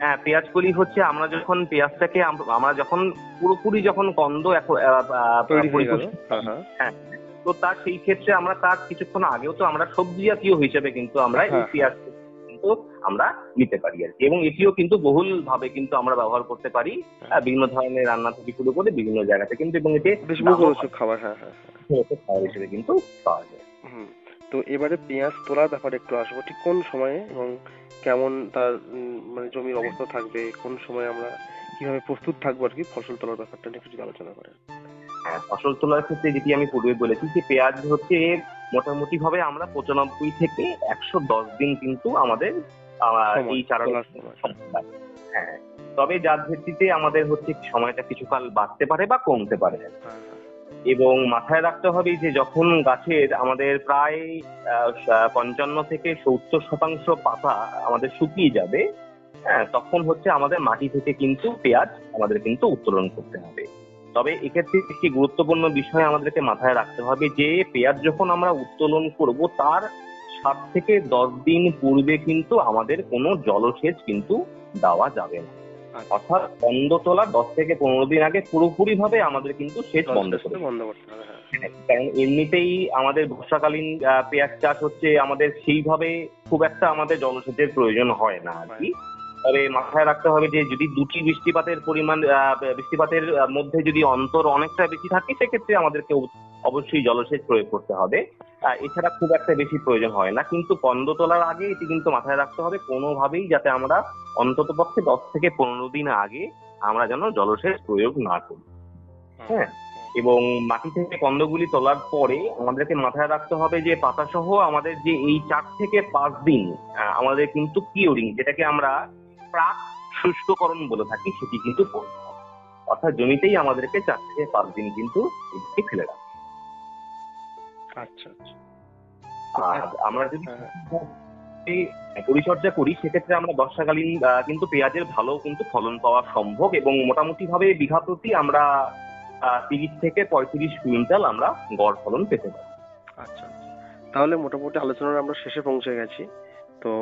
হ্যাঁ, পেঁয়াজ কলি হচ্ছে আমরা যখন পেঁয়াজটাকে আমরা যখন পুরোপুরি যখন কন্দ তৈরি হয়ে গেল, হ্যাঁ, তো তার সেই ক্ষেত্রে আমরা তার কিছুক্ষণ আগেও তো আমরা সবজি জাতীয় হিসেবে কিন্তু আমরা এই পেঁয়াজ কিন্তু আমরা নিতে পারি আর কি। এবং এটিও কিন্তু বহুল ভাবে কিন্তু আমরা ব্যবহার করতে পারি বিভিন্ন ধরনের রান্না থেকে শুরু করে বিভিন্ন জায়গাতে কিন্তু, এবং এতে বেশ মুখরোচক খাবার, খাবার হিসেবে কিন্তু পাওয়া যায়। তো এবারে পেঁয়াজ তোলার ব্যাপারে একটু আসবো, ঠিক কোন সময়ে এবং কেমন তার মানে জমির অবস্থা থাকবে, কোন সময় আমরা কিভাবে প্রস্তুত থাকবো আর কি ফসল তোলার ব্যাপারটা নিয়ে কিছু আলোচনা করেন। হ্যাঁ, ফসল তোলার ক্ষেত্রে যেটি আমি পূর্বে বলেছি যে পেঁয়াজ হচ্ছে মোটামুটি ভাবে আমরা 95 থেকে 110 দিন কিন্তু আমাদের এই চারা। হ্যাঁ, তবে জাত ভিত্তিতে আমাদের হচ্ছে সময়টা কিছুকাল বাড়তে পারে বা কমতে পারে। এবং মাথায় রাখতে হবে যে যখন গাছের আমাদের প্রায় 55 থেকে 70% পাতা আমাদের শুকিয়ে যাবে, তখন হচ্ছে আমাদের মাটি থেকে কিন্তু পেঁয়াজ আমাদের কিন্তু উত্তোলন করতে হবে। তবে এক্ষেত্রে একটি গুরুত্বপূর্ণ বিষয় আমাদেরকে মাথায় রাখতে হবে যে পেঁয়াজ যখন আমরা উত্তোলন করব তার 7 থেকে 10 দিন পূর্বে কিন্তু আমাদের কোনো জলসেচ কিন্তু দেওয়া যাবে না। অর্থাৎ কন্দ তোলার 10 থেকে 15 দিন আগে পুরোপুরি ভাবে আমাদের কিন্তু সেচ বন্ধ করতে হবে। কারণ এমনিতেই আমাদের বর্ষাকালীন পেঁয়াজ চাষ হচ্ছে, আমাদের সেইভাবে খুব একটা আমাদের জলসেচের প্রয়োজন হয় না আর কি। তবে মাথায় রাখতে হবে যে যদি দুটি বৃষ্টিপাতের পরিমাণ বৃষ্টিপাতের মধ্যে যদি অন্তর অনেকটা বেশি থাকে সেক্ষেত্রে আমাদেরকে অবশ্যই জলসেচ প্রয়োগ করতে হবে। এছাড়া খুব একটা বেশি প্রয়োজন হয় না। কিন্তু কন্দ তোলার আগে এটি কিন্তু মাথায় রাখতে হবে কোনোভাবেই যাতে আমরা অন্তত পক্ষে 10 থেকে 15 দিন আগে আমরা যেন জলসেচ প্রয়োগ না করি। হ্যাঁ, এবং মাটি থেকে কন্দগুলি তোলার পরে আমাদেরকে মাথায় রাখতে হবে যে পাতা সহ আমাদের যে এই 4 থেকে 5 দিন আমাদের কিন্তু কিউরিং, যেটাকে আমরা প্রাক শুষ্ককরণ বলে থাকি, সেটি কিন্তু করতে হবে। অর্থাৎ জমিতেই আমাদেরকে 4 থেকে 5 দিন কিন্তু এটাকে ফেলে রাখতে হবে। আচ্ছা, আর আমরা যদি পরিচর্যা করি সেক্ষেত্রে আমরা বর্ষাকালীন কিন্তু পেঁয়াজের ভালো কিন্তু ফলন পাওয়া সম্ভব, এবং মোটামুটি ভাবে বিঘা প্রতি আমরা 30 থেকে 35 কুইন্টাল আমরা গড় ফলন পেতে পারি। আচ্ছা, তাহলে মোটামুটি আলোচনার আমরা শেষে পৌঁছে গেছি। তো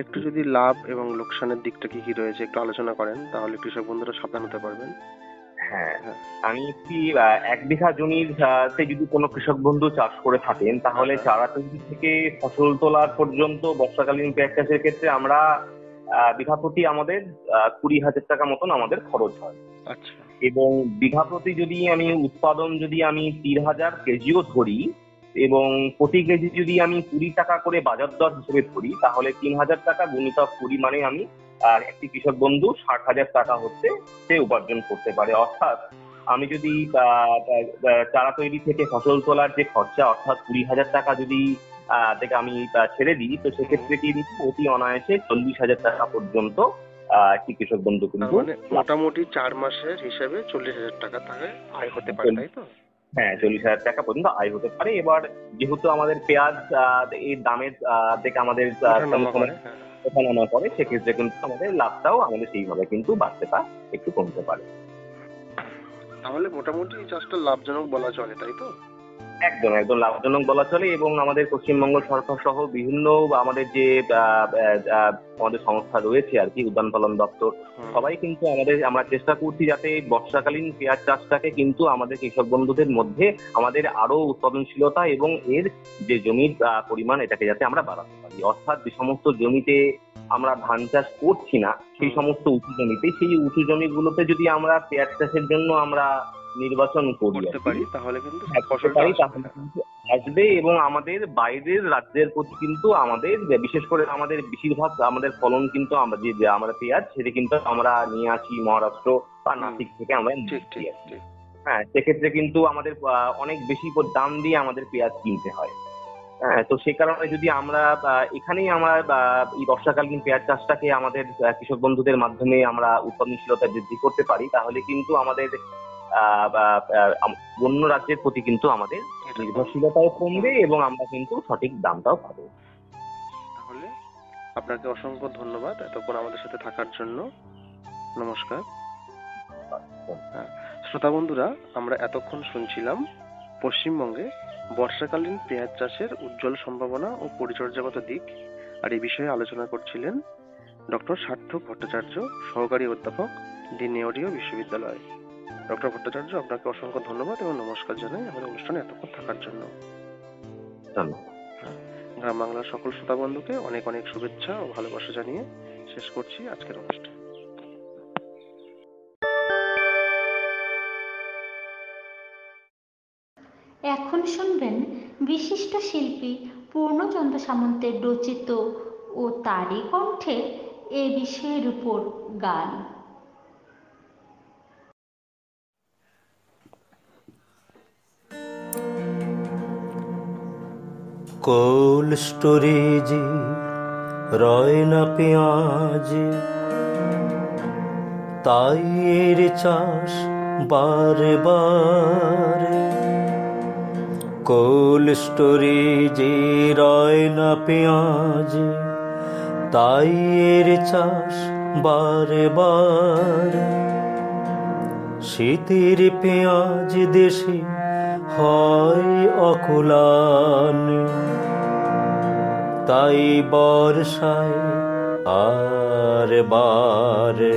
একটু যদি লাভ এবং লোকসানের দিকটা কি কি রয়েছে একটু আলোচনা করেন, তাহলে কৃষক বন্ধুরা সাবধান হতে পারবেন। হ্যাঁ, আমি একটি 1 বিঘা জমির যদি কোনো কৃষক বন্ধু চাষ করে থাকেন তাহলে চারা তৈরি থেকে ফসল তোলার পর্যন্ত বর্ষাকালীন পেঁয়াজ চাষের ক্ষেত্রে আমরা বিঘা প্রতি আমাদের 20,000 টাকা মতন আমাদের খরচ হয়। আচ্ছা, এবং বিঘা প্রতি যদি আমি উৎপাদন যদি আমি 3,000 কেজিও ধরি এবং প্রতি কেজি যদি আমি 20 টাকা করে বাজার দর হিসেবে ধরি, তাহলে 3,000 টাকা গুণিত 20 মানে আমি একটি কৃষক বন্ধু 60,000 টাকা হচ্ছে সে উপার্জন করতে পারে। অর্থাৎ আমি যদি চারা তৈরি থেকে ফসল তোলার যে খরচা, অর্থাৎ 20,000 টাকা যদি থেকে আমি ছেড়ে দিই, তো সেক্ষেত্রে কিন্তু অতি অনায়াসে 40,000 টাকা পর্যন্ত একটি কৃষক বন্ধু কিন্তু মোটামুটি 4 মাসের হিসাবে 40,000 টাকা তাহলে আয় হতে পারে, তাই তো? হ্যাঁ, 40,000 টাকা পর্যন্ত আয় হতে পারে। এবার যেহেতু আমাদের পেঁয়াজ এই দামের থেকে আমাদের ওঠানামা করে, সেক্ষেত্রে কিন্তু আমাদের লাভটাও আমাদের সেইভাবে কিন্তু বাড়তে পারে, একটু কমতে পারে। তাহলে মোটামুটি এই চাষটা লাভজনক বলা চলে, তাই তো? একদম একদম লাভজনক বলা চলে। এবং আমাদের পশ্চিমবঙ্গ সরকার সহ বিভিন্ন আমাদের যে আমাদের সংস্থা রয়েছে আর কি, উদ্যান পালন দপ্তর, সবাই কিন্তু আমরা চেষ্টা করছি যাতে বর্ষাকালীন পেঁয়াজ চাষটাকে কিন্তু আমাদের কৃষক বন্ধুদের মধ্যে আমাদের আরো উৎপাদনশীলতা এবং এর যে জমির পরিমাণ, এটাকে যাতে আমরা বাড়াতে পারি। অর্থাৎ যে সমস্ত জমিতে আমরা ধান চাষ করছি না, সেই সমস্ত উঁচু জমিতে, সেই উঁচু জমিগুলোতে যদি আমরা পেঁয়াজ চাষের জন্য আমরা নির্বাচন করতে পারি, তাহলে কিন্তু আসবে। এবং আমাদের বাইরের রাজ্যের প্রতি কিন্তু আমাদের, বিশেষ করে আমাদের বেশিরভাগ আমাদের ফলন কিন্তু আমরা যে আমরা পেঁয়াজ, সেটা কিন্তু আমরা নিয়ে আসি মহারাষ্ট্র বা নাসিক থেকে আমরা নিয়ে আসি। হ্যাঁ, সেক্ষেত্রে কিন্তু আমাদের অনেক বেশি দাম দিয়ে আমাদের পেঁয়াজ কিনতে হয়। হ্যাঁ, তো সে কারণে যদি আমরা এখানেই আমরা এই বর্ষাকালীন পেঁয়াজ চাষটাকে আমাদের কৃষক বন্ধুদের মাধ্যমে আমরা উৎপাদনশীলতা বৃদ্ধি করতে পারি, তাহলে কিন্তু আমাদের অন্য রাজ্যের প্রতি কিন্তু আমাদের নির্ভরশীলতাও কমবে এবং আমরা কিন্তু সঠিক দামটাও পাবো। তাহলে আপনাকে অসংখ্য ধন্যবাদ এতক্ষণ আমাদের সাথে থাকার জন্য। নমস্কার। শ্রোতা বন্ধুরা, আমরা এতক্ষণ শুনছিলাম পশ্চিমবঙ্গে বর্ষাকালীন পেঁয়াজ চাষের উজ্জ্বল সম্ভাবনা ও পরিচর্যাগত দিক, আর এই বিষয়ে আলোচনা করছিলেন ডক্টর সার্থক ভট্টাচার্য, সহকারী অধ্যাপক, দি নেওরিয়া বিশ্ববিদ্যালয়। ডক্টর ভট্টাচার্য, আপনাকে অসংখ্য ধন্যবাদ এবং নমস্কার জানাই আমাদের অনুষ্ঠানে এতক্ষণ থাকার জন্য। গ্রাম বাংলার সকল শ্রোতা বন্ধুকে অনেক অনেক শুভেচ্ছা ও ভালোবাসা জানিয়ে শেষ করছি আজকের অনুষ্ঠান। এখন শুনবেন বিশিষ্ট শিল্পী পূর্ণচন্দ্র সামন্তের রচিত ও তারই কণ্ঠে এ বিষয়ের উপর গান। কোল্ড স্টোরেজে রয় না পেঁয়াজ, তাই এর চাষ বারে বারে। কোল্ড স্টোরেজে রয় না পেঁয়াজ, তাই এর চাষ বারে বারে। শীতের পেঁয়াজ দেশে হয় অকুলান, তাই বর্ষায় আর বারে।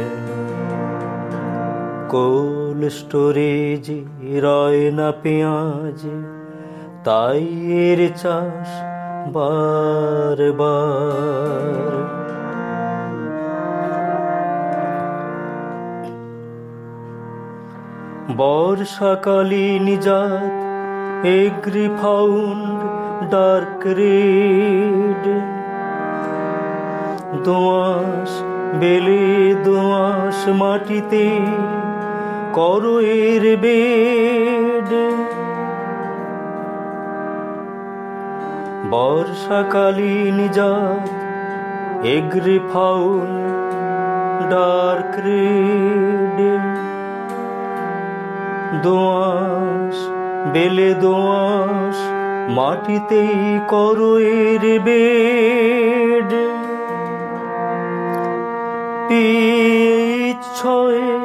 কোল্ড স্টোরেজে রয় না পেঁয়াজ, তাই এর চাষ বারে বারে। বর্ষাকালীন জাত এগ্রিফাউন্ড ডার্ক রেড, দোআঁশ বেলে দোআঁশ মাটিতে করো এর বেড। বর্ষাকালীন জাত এগ্রিফাউন্ড ডার্ক রেড, দোআঁশ বেলে দোআঁশ মাটিতেই করো এর বেড। পিচ 6,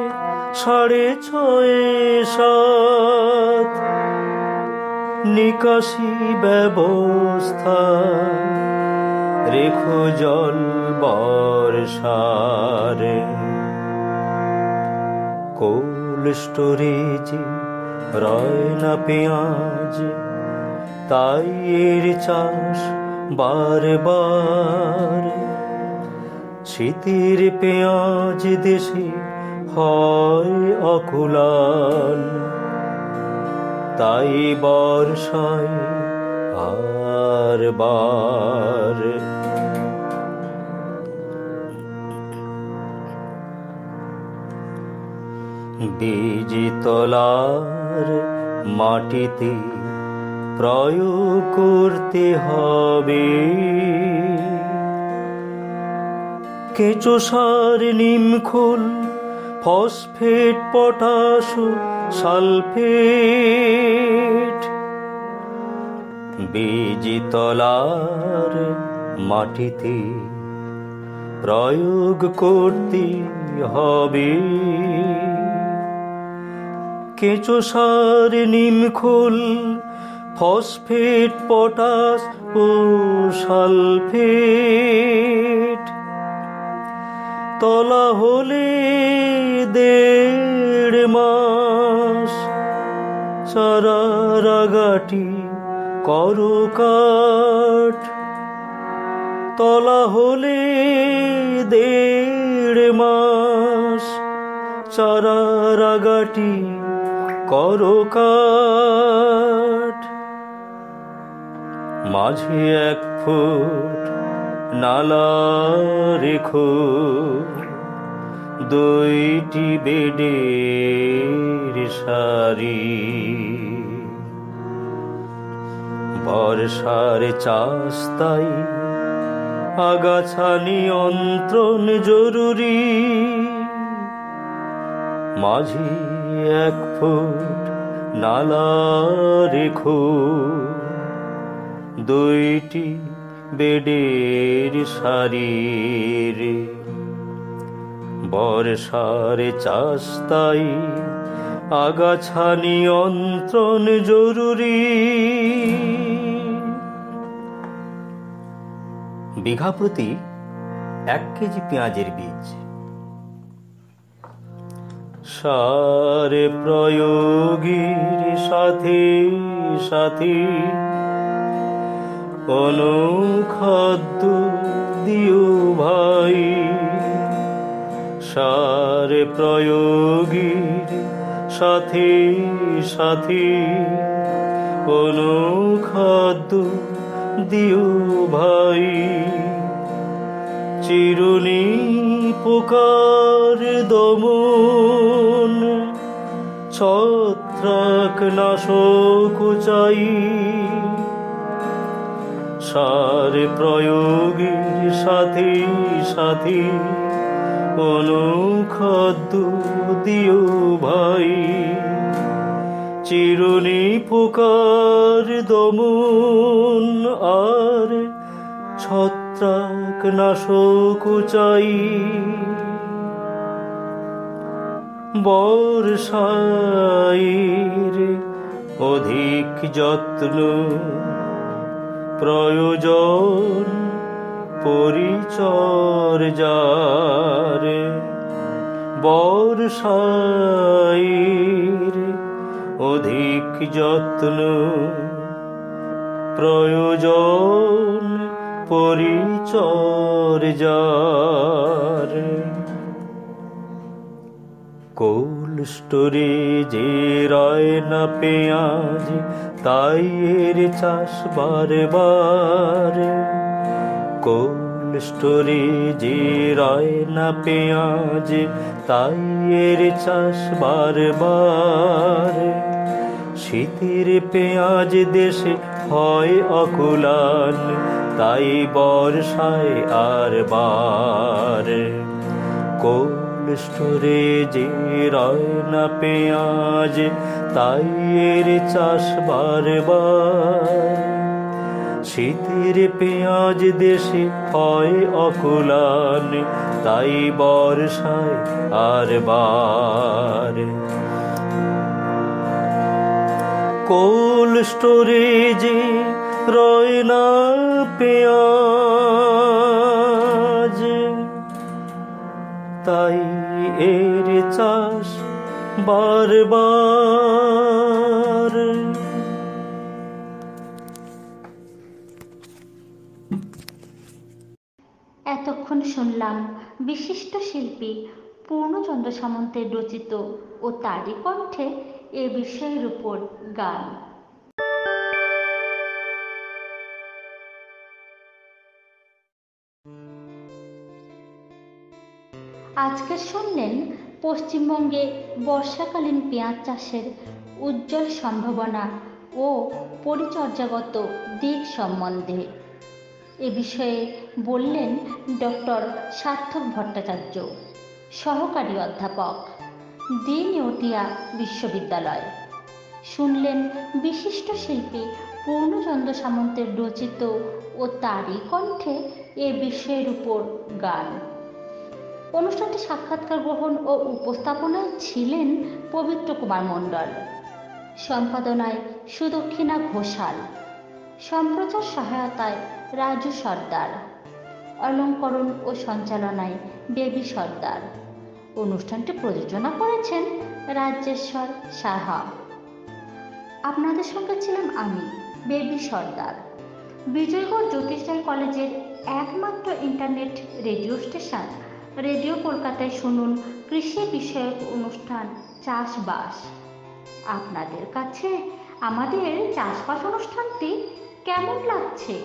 6.5, 7 নিকাশি ব্যবস্থা রেখো জল বর্ষারে। কোল্ড স্টোরেজে রয় না পেঁয়াজ, তাই এর চাষ বারে বারে। শীতের পেঁয়াজ দেশে হয় অকুলান, তাই বর্ষায় আর বারে। বীজতলার মাটিতে প্রয়োগ করতে হবে কেঁচো সার, নিমখোল, ফসফেট, পটাশ, সালফেট। বীজতলার মাটিতে প্রয়োগ করতে হবে কেঁচো সার, নিমখোল, ফসফেট, পটাশ ও সালফেট। তলা হলে 1.5 মাস চারার আগাটি করো কাট। তলা হলে 1.5 মাস চারার আগাটি করো কাট। মাঝে 1 ফুট নালা রেখো, 2টি বেডের সারি। বর্ষার চাষ তাই আগাছা নিয়ন্ত্রণ জরুরি। মাঝে 1 ফুট নালা রেখো, 2টি বেডের সারি। বর্ষার চাষ তাই আগাছা নিয়ন্ত্রণ জরুরি। বিঘা প্রতি 1 কেজি পেঁয়াজের বীজ। সার প্রয়োগের সাথে সাথে অনুখাদ্য দিও ভাই। সার প্রয়োগের সাথে সাথে অনুখাদ্য দিও ভাই। চিরুনি পোকার দমন, ছত্রাক নাশক চাই। সার প্রয়োগের সাথে সাথে অনুখাদ্য দিও ভাই। চিরুনি পোকার দমন আর ছত্রাক নাশক চাই। বর্ষার অধিক যত্ন প্রয়োজন পরিচর্যার। বর্ষার অধিক যত্ন প্রয়োজন পরিচর্যার। কোল্ড স্টোরেজে রয় না পেঁয়াজ, তাই এর চাষ বারবার। কোল্ড স্টোরেজে রয় না পেঁয়াজ, তাই এর চাষ বারবার। শীতের পেঁয়াজ দেশে হয় অকুলান, তাই বর্ষায় আর বার। কোল্ড স্টোরেজে রয় না পেঁয়াজ, তাই এর চাষ বারবার। শীতের পেঁয়াজ দেশে হয় অকুলান, তাই বর্ষায় আর বার। কোল্ড স্টোরেজে রয় না পেঁয়াজ, তাই এর চাষ বারবার। এতক্ষণ শুনলাম বিশিষ্ট শিল্পী পূর্ণচন্দ্র সামন্তের রচিত ও তারই কণ্ঠে এ বিষয়ের উপর গান। আজকে শুনলেন পশ্চিমবঙ্গে বর্ষাকালীন পেঁয়াজ চাষের উজ্জ্বল সম্ভাবনা ও পরিচর্যাগত দিক সম্বন্ধে এ বিষয়ে বললেন ডক্টর সার্থক ভট্টাচার্য, সহকারী অধ্যাপক, দি নেওটিয়া বিশ্ববিদ্যালয়। শুনলেন বিশিষ্ট শিল্পী পূর্ণচন্দ্র সামন্তের রচিত ও তারই কণ্ঠে এ বিষয়ের উপর গান। অনুষ্ঠানটি সাক্ষাৎকার গ্রহণ ও উপস্থাপনায় ছিলেন পবিত্র কুমার মণ্ডল, সম্পাদনায় সুদক্ষিণা ঘোষাল, সম্প্রচার সহায়তায় রাজু সর্দার, অলঙ্করণ ও সঞ্চালনায় বেবি সর্দার। অনুষ্ঠানটি প্রযোজনা করেছেন রাজেশ্বর সাহা। আপনাদের সঙ্গে ছিলাম আমি, বেবি সর্দার। বিজয়গড় জ্যোতিষরায় কলেজের একমাত্র ইন্টারনেট রেডিও স্টেশন রেডিও কলকাতায় শুনুন কৃষি বিষয়ক অনুষ্ঠান চাষবাস। আপনাদের কাছে আমাদের চাষবাস অনুষ্ঠানটি কেমন লাগছে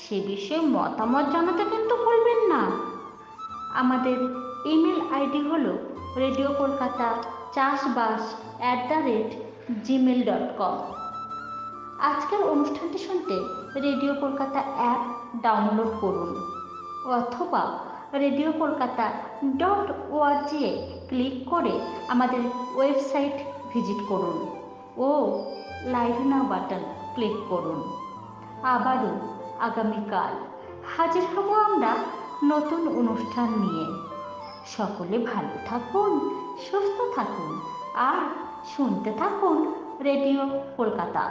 সে বিষয়ে মতামত জানাতে কিন্তু ভুলবেন না। আমাদের ইমেল আইডি হলো radiokolkata.chasbas@gmail.com। আজকের অনুষ্ঠানটি শুনতে রেডিও কলকাতা অ্যাপ ডাউনলোড করুন অথবা radiokолkata.org এ ক্লিক করে আমাদের ওয়েবসাইট ভিজিট করুন ও লাইভ নাও বাটন ক্লিক করুন। আবারও আগামীকাল হাজির হব আমরা নতুন অনুষ্ঠান নিয়ে। সকলে ভালো থাকুন, সুস্থ থাকুন আর শুনতে থাকুন radio Kolkata.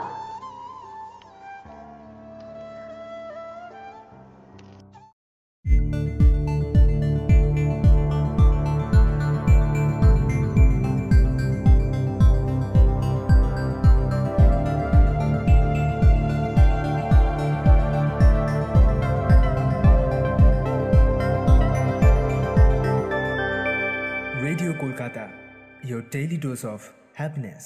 Radio Kolkata, your daily dose of happiness.